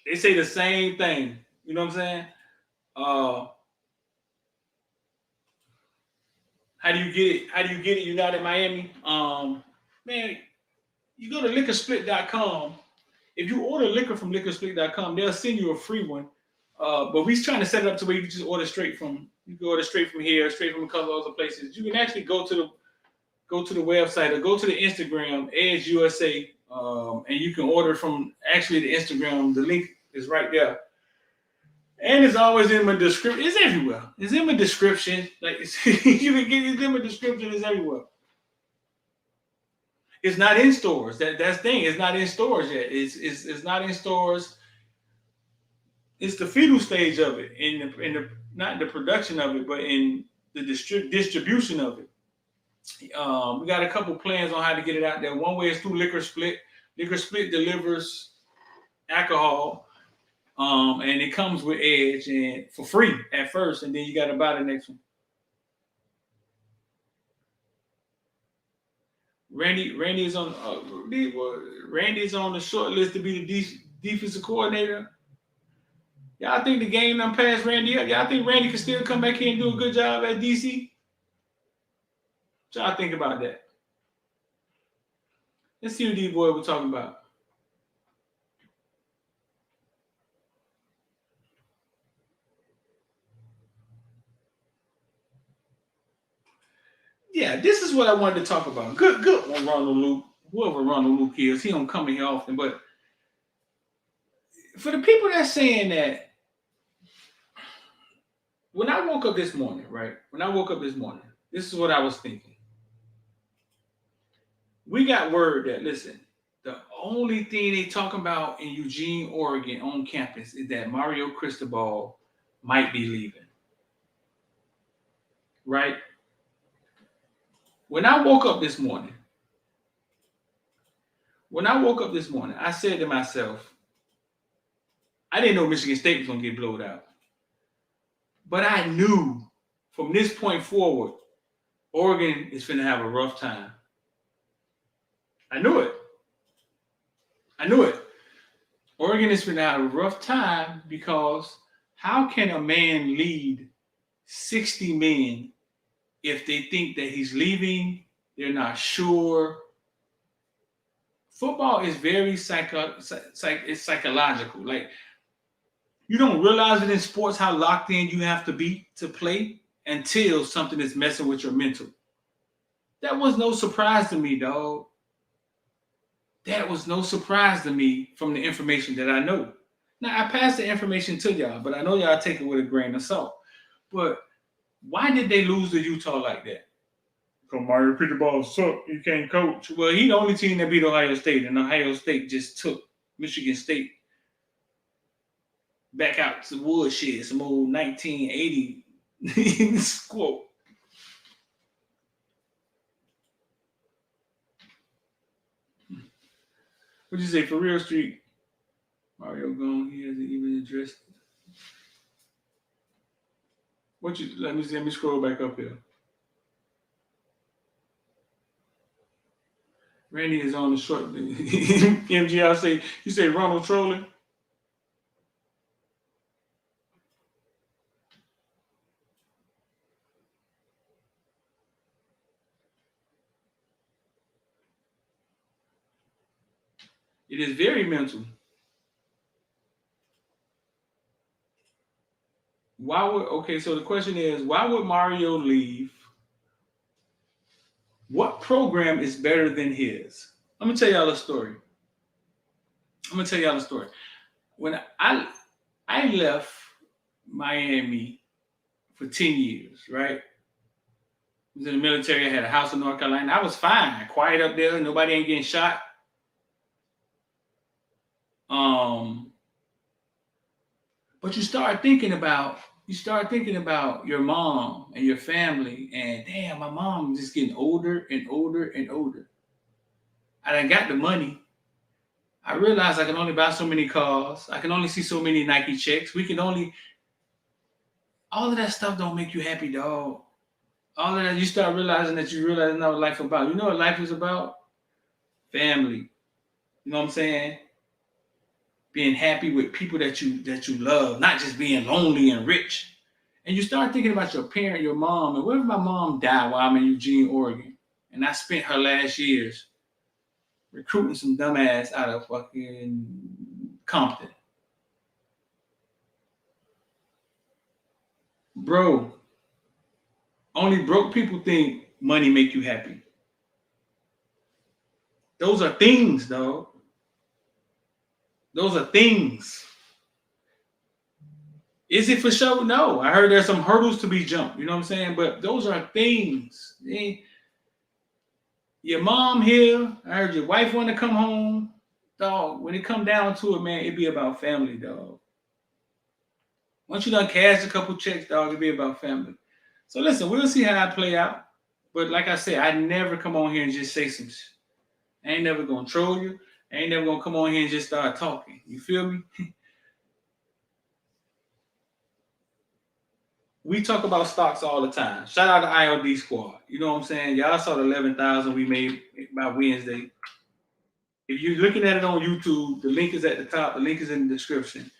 they say the same thing. You know what I'm saying? How do you get it? How do you get it? You're not in Miami. Man, you go to liquorsplit.com. If you order liquor from liquorsplit.com, they'll send you a free one. But we're trying to set it up to where you can just order straight from. You can order straight from here, straight from a couple of other places. You can actually go to the website or go to the Instagram, Edge USA, and you can order from actually the Instagram. The link is right there. And it's always in my description. It's everywhere. It's in my description. Like you can get it in my description. It's everywhere. It's not in stores. That's the thing. It's not in stores yet. It's not in stores. It's the fetal stage of it, in the not the production of it, but in the distribution of it. We got a couple plans on how to get it out there. One way is through Liquor Split. Liquor Split delivers alcohol. And it comes with Edge and for free at first, and then you got to buy the next one. Randy's on the short list to be the defensive coordinator. Y'all think the game done passed Randy up? Y'all think Randy can still come back here and do a good job at DC? What y'all think about that? Let's see what these boys were talking about. Yeah, this is what I wanted to talk about. Good one, Ronald Luke. Whoever Ronald Luke is, he don't come in here often. But for the people that's saying that, when I woke up this morning, right? This is what I was thinking. We got word that, listen, the only thing they talking about in Eugene, Oregon on campus is that Mario Cristobal might be leaving. Right? When I woke up this morning, I said to myself, I didn't know Michigan State was going to get blowed out. But I knew from this point forward, Oregon is going to have a rough time. I knew it. Oregon is going to have a rough time because how can a man lead 60 men if they think that he's leaving, they're not sure? Football is very psychological. Like, you don't realize it in sports how locked in you have to be to play until something is messing with your mental. That was no surprise to me, dog. That was no surprise to me from the information that I know. Now, I passed the information to y'all, but I know y'all take it with a grain of salt. But why did they lose to Utah like that? Because Mario Cristobal suck. You can't coach. Well, he the only team that beat Ohio State, and Ohio State just took Michigan State back out to woodshed, some old 1980 quote. What'd you say, for real street? Mario gone. He hasn't even addressed it. Let me scroll back up here. Randy is on the short. MG, you say Ronald trolling? It is very mental. So the question is, why would Mario leave? What program is better than his? I'm gonna tell y'all a story. When I left Miami for 10 years, right? I was in the military. I had a house in North Carolina. I was fine, quiet up there. Nobody ain't getting shot. But you start thinking about your mom and your family, and damn, my mom is just getting older and older and older. I done got the money. I realized I can only buy so many cars. I can only see so many Nike checks. All of that stuff don't make you happy, dog. All of that, you start realizing not what life is about. You know what life is about? family. You know what I'm saying? Being happy with people that you love, not just being lonely and rich. And you start thinking about your parent, your mom. And what if my mom died while I'm in Eugene, Oregon? And I spent her last years recruiting some dumbass out of fucking Compton. Bro, only broke people think money make you happy. Those are things, dog. Those are things. Is it for sure? No. I heard there's some hurdles to be jumped. You know what I'm saying? But those are things. Your mom here. I heard your wife want to come home. Dog, when it come down to it, man, it be about family, dog. Once you done cash a couple checks, dog, it be about family. So listen, we'll see how I play out. But like I said, I never come on here and just say some shit. I ain't never gonna troll you. I ain't never gonna come on here and just start talking. You feel me? We talk about stocks all the time. Shout out to ILD Squad. You know what I'm saying? Y'all saw the 11,000 we made by Wednesday. If you're looking at it on YouTube, the link is at the top. The link is in the description.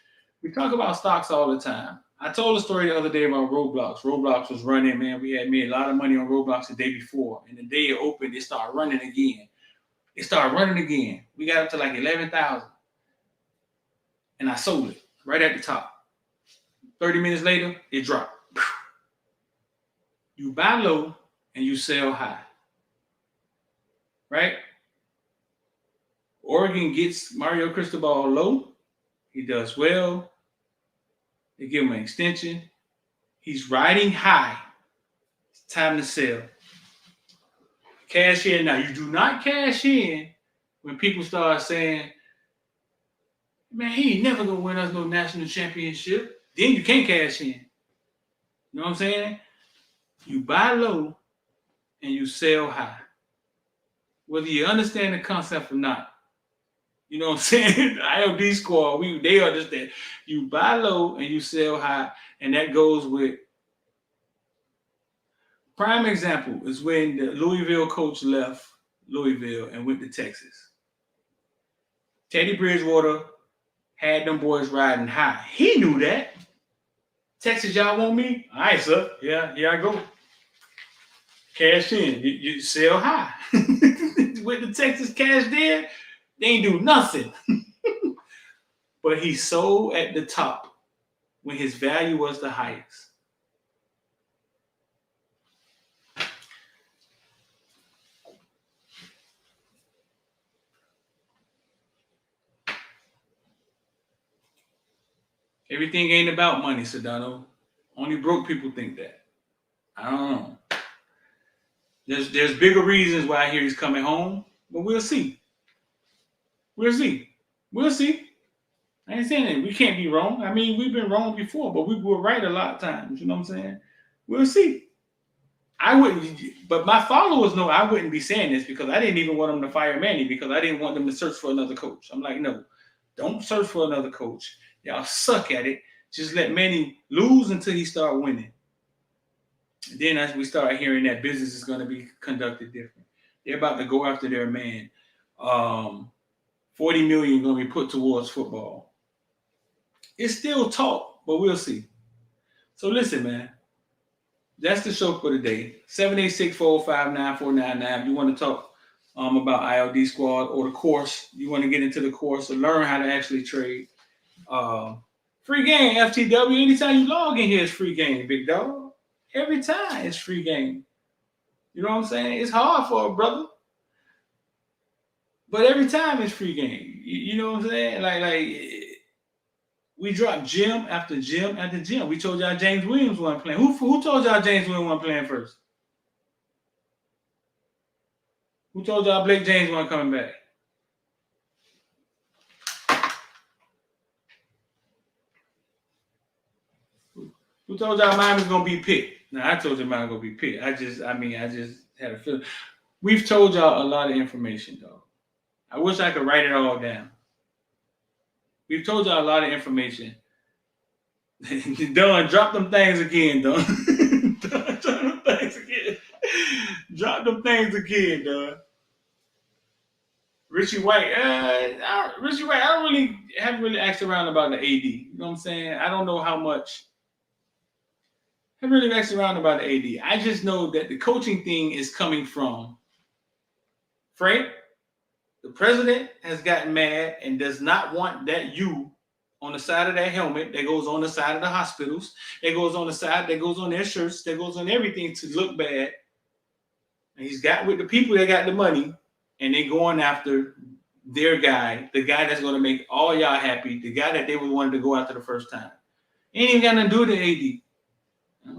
We talk about stocks all the time. I told a story the other day about Roblox. Roblox was running, man. We had made a lot of money on Roblox the day before. And the day it opened, it started running again. It started running again. We got up to like 11,000. And I sold it right at the top. 30 minutes later, it dropped. You buy low and you sell high. Right? Oregon gets Mario Cristobal low. He does well. They give him an extension. He's riding high. It's time to sell. Cash in now. You do not cash in when people start saying, man, he ain't never gonna win us no national championship. Then you can't cash in. You know what I'm saying? You buy low and you sell high. Whether you understand the concept or not. You know what I'm saying? ILD Squad, they understand. You buy low and you sell high, and that goes with. Prime example is when the Louisville coach left Louisville and went to Texas. Teddy Bridgewater had them boys riding high. He knew that. Texas, y'all want me? All right, sir. Yeah, here I go. Cash in. You sell high. With the Texas cashed in, they ain't do nothing. But he sold at the top when his value was the highest. Everything ain't about money, Sedano. Only broke people think that. I don't know. There's bigger reasons why I hear he's coming home, but we'll see. We'll see. We'll see. I ain't saying that we can't be wrong. I mean, we've been wrong before, but we were right a lot of times. You know what I'm saying? We'll see. I wouldn't, but my followers know I wouldn't be saying this because I didn't even want them to fire Manny because I didn't want them to search for another coach. I'm like, no, don't search for another coach. Y'all suck at it. Just let Manny lose until he start winning. And then as we start hearing that business is going to be conducted different. They're about to go after their man. 40 million going to be put towards football. It's still talk, but we'll see. So listen, man. That's the show for today. 786-405-9499. If you want to talk about ILD Squad or the course, you want to get into the course or learn how to actually trade. Free game, FTW. Anytime you log in here, it's free game, big dog. Every time it's free game. You know what I'm saying? It's hard for a brother. But every time it's free game. You know what I'm saying? Like we dropped gym after gym after gym. We told y'all James Williams wasn't playing. Who told y'all James Williams wasn't playing first? Who told y'all Blake James wasn't coming back? Who told y'all Miami's gonna be picked? Now I told you Miami's gonna be picked. I just had a feeling. We've told y'all a lot of information, though. I wish I could write it all down. We've told y'all a lot of information. Don, drop them things again, Don. Drop them things again. Drop them things again, Don. Richie White, I haven't really asked around about the AD. You know what I'm saying? I don't know how much. I haven't really asked around about the AD. I just know that the coaching thing is coming from Frank. The president has gotten mad and does not want that U on the side of that helmet that goes on the side of the hospitals, that goes on the side, that goes on their shirts, that goes on everything to look bad. And he's got with the people that got the money, and they're going after their guy, the guy that's going to make all y'all happy, the guy that they would wanted to go after the first time. Ain't even got nothing to do with the AD.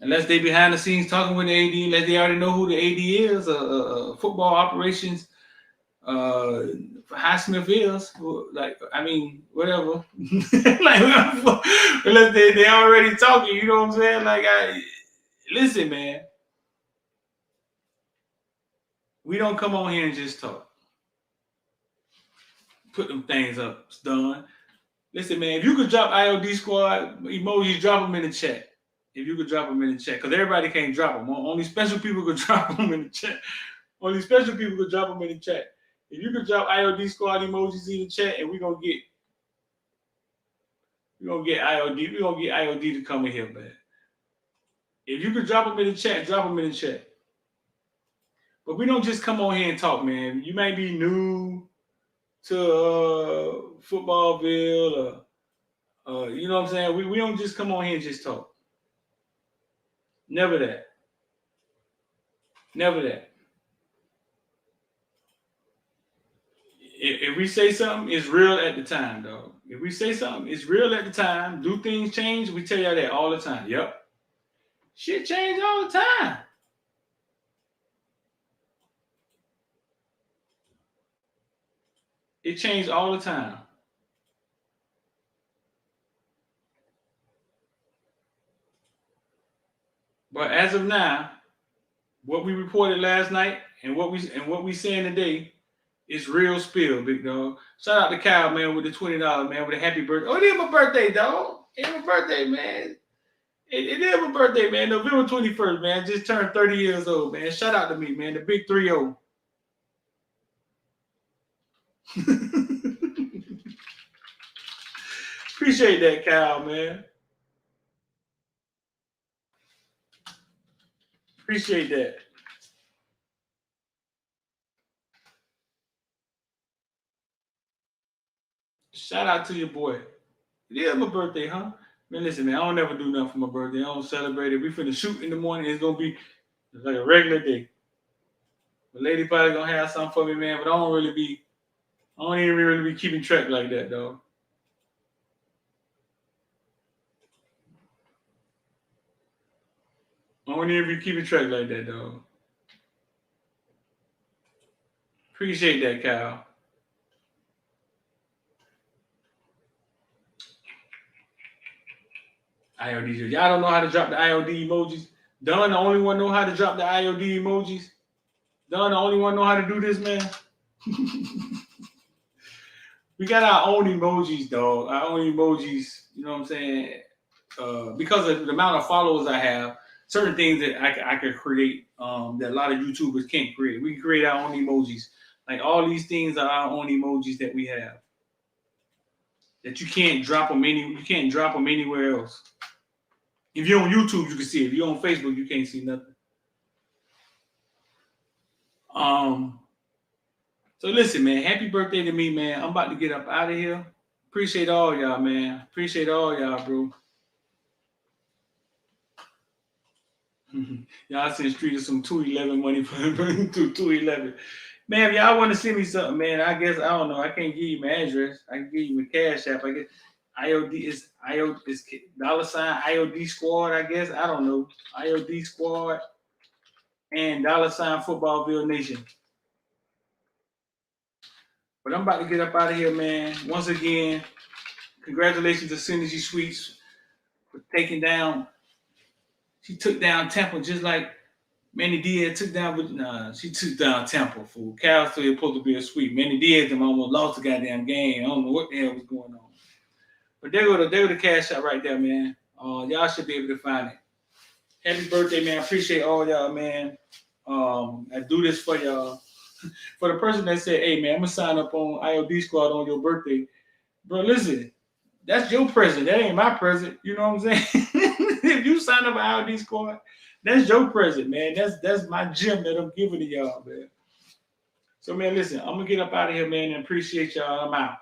Unless they behind the scenes talking with the AD, unless they already know who the AD is, football operations, Highsmith is, like, I mean, whatever. Like, unless they already talking, you know what I'm saying? Like, listen, man. We don't come on here and just talk. Put them things up. It's done. Listen, man, if you could drop IOD squad emojis, drop them in the chat. If you could drop them in the chat, because everybody can't drop them. Only special people could drop them in the chat. Only special people could drop them in the chat. If you could drop IOD squad emojis in the chat, and we're gonna get IOD. We're gonna get IOD to come in here, man. If you could drop them in the chat, drop them in the chat. But we don't just come on here and talk, man. You may be new to Footballville, or you know what I'm saying. We don't just come on here and just talk. Never that. Never that. If we say something, it's real at the time, dog. If we say something, it's real at the time. Do things change? We tell y'all that all the time. Yep. Shit change all the time. It changed all the time. But as of now, what we reported last night and what we saying today is real spill, big dog. Shout out to Kyle, man, with the $20, man, with a happy birthday. Oh, it is my birthday, dog. It is my birthday, man. It is my birthday, man. November 21st, man. Just turned 30 years old, man. Shout out to me, man. The big 3-0. Appreciate that, Kyle, man. Appreciate that. Shout out to your boy. It is my birthday, huh? Man, listen, man, I don't never do nothing for my birthday. I don't celebrate it. We finna shoot in the morning. It's gonna be like a regular day. The lady probably gonna have something for me, man, but I don't even really be keeping track like that, dog. I don't even be keeping track like that, dog. Appreciate that, Kyle. IOD. Y'all don't know how to drop the IOD emojis. Don, the only one know how to drop the IOD emojis. Don, the only one know how to do this, man. We got our own emojis, dog. Our own emojis. You know what I'm saying? Because of the amount of followers I have, certain things that I could create that a lot of YouTubers can't create. We can create our own emojis. Like all these things are our own emojis that we have. That you can't drop them anywhere else. If you're on YouTube, you can see it. If you're on Facebook, you can't see nothing. So listen, man, happy birthday to me, man. I'm about to get up out of here. Appreciate all y'all, man. Appreciate all y'all, bro. Y'all send Street some 211 money for 211. Man, if y'all want to send me something, man, I guess, I don't know. I can't give you my address. I can give you my Cash App. I guess IOD is $ IOD squad, I guess. I don't know. IOD squad and $ Footballville Nation. But I'm about to get up out of here, man. Once again, congratulations to Synergy Sweets for taking down. She took down Tampa just like Manny Diaz took down. She took down Tampa, fool. Cal still supposed to be a sweep. Manny Diaz them almost lost the goddamn game. I don't know what the hell was going on. But there go the Cash App right there, man. Y'all should be able to find it. Happy birthday, man. I appreciate all y'all, man. I do this for y'all. For the person that said, hey man, I'm gonna sign up on IOD squad on your birthday. Bro, listen, that's your present. That ain't my present. You know what I'm saying? If you sign up for IOD squad, that's your present, man. That's my gem that I'm giving to y'all, man. So man, listen, I'm gonna get up out of here, man, and appreciate y'all. I'm out.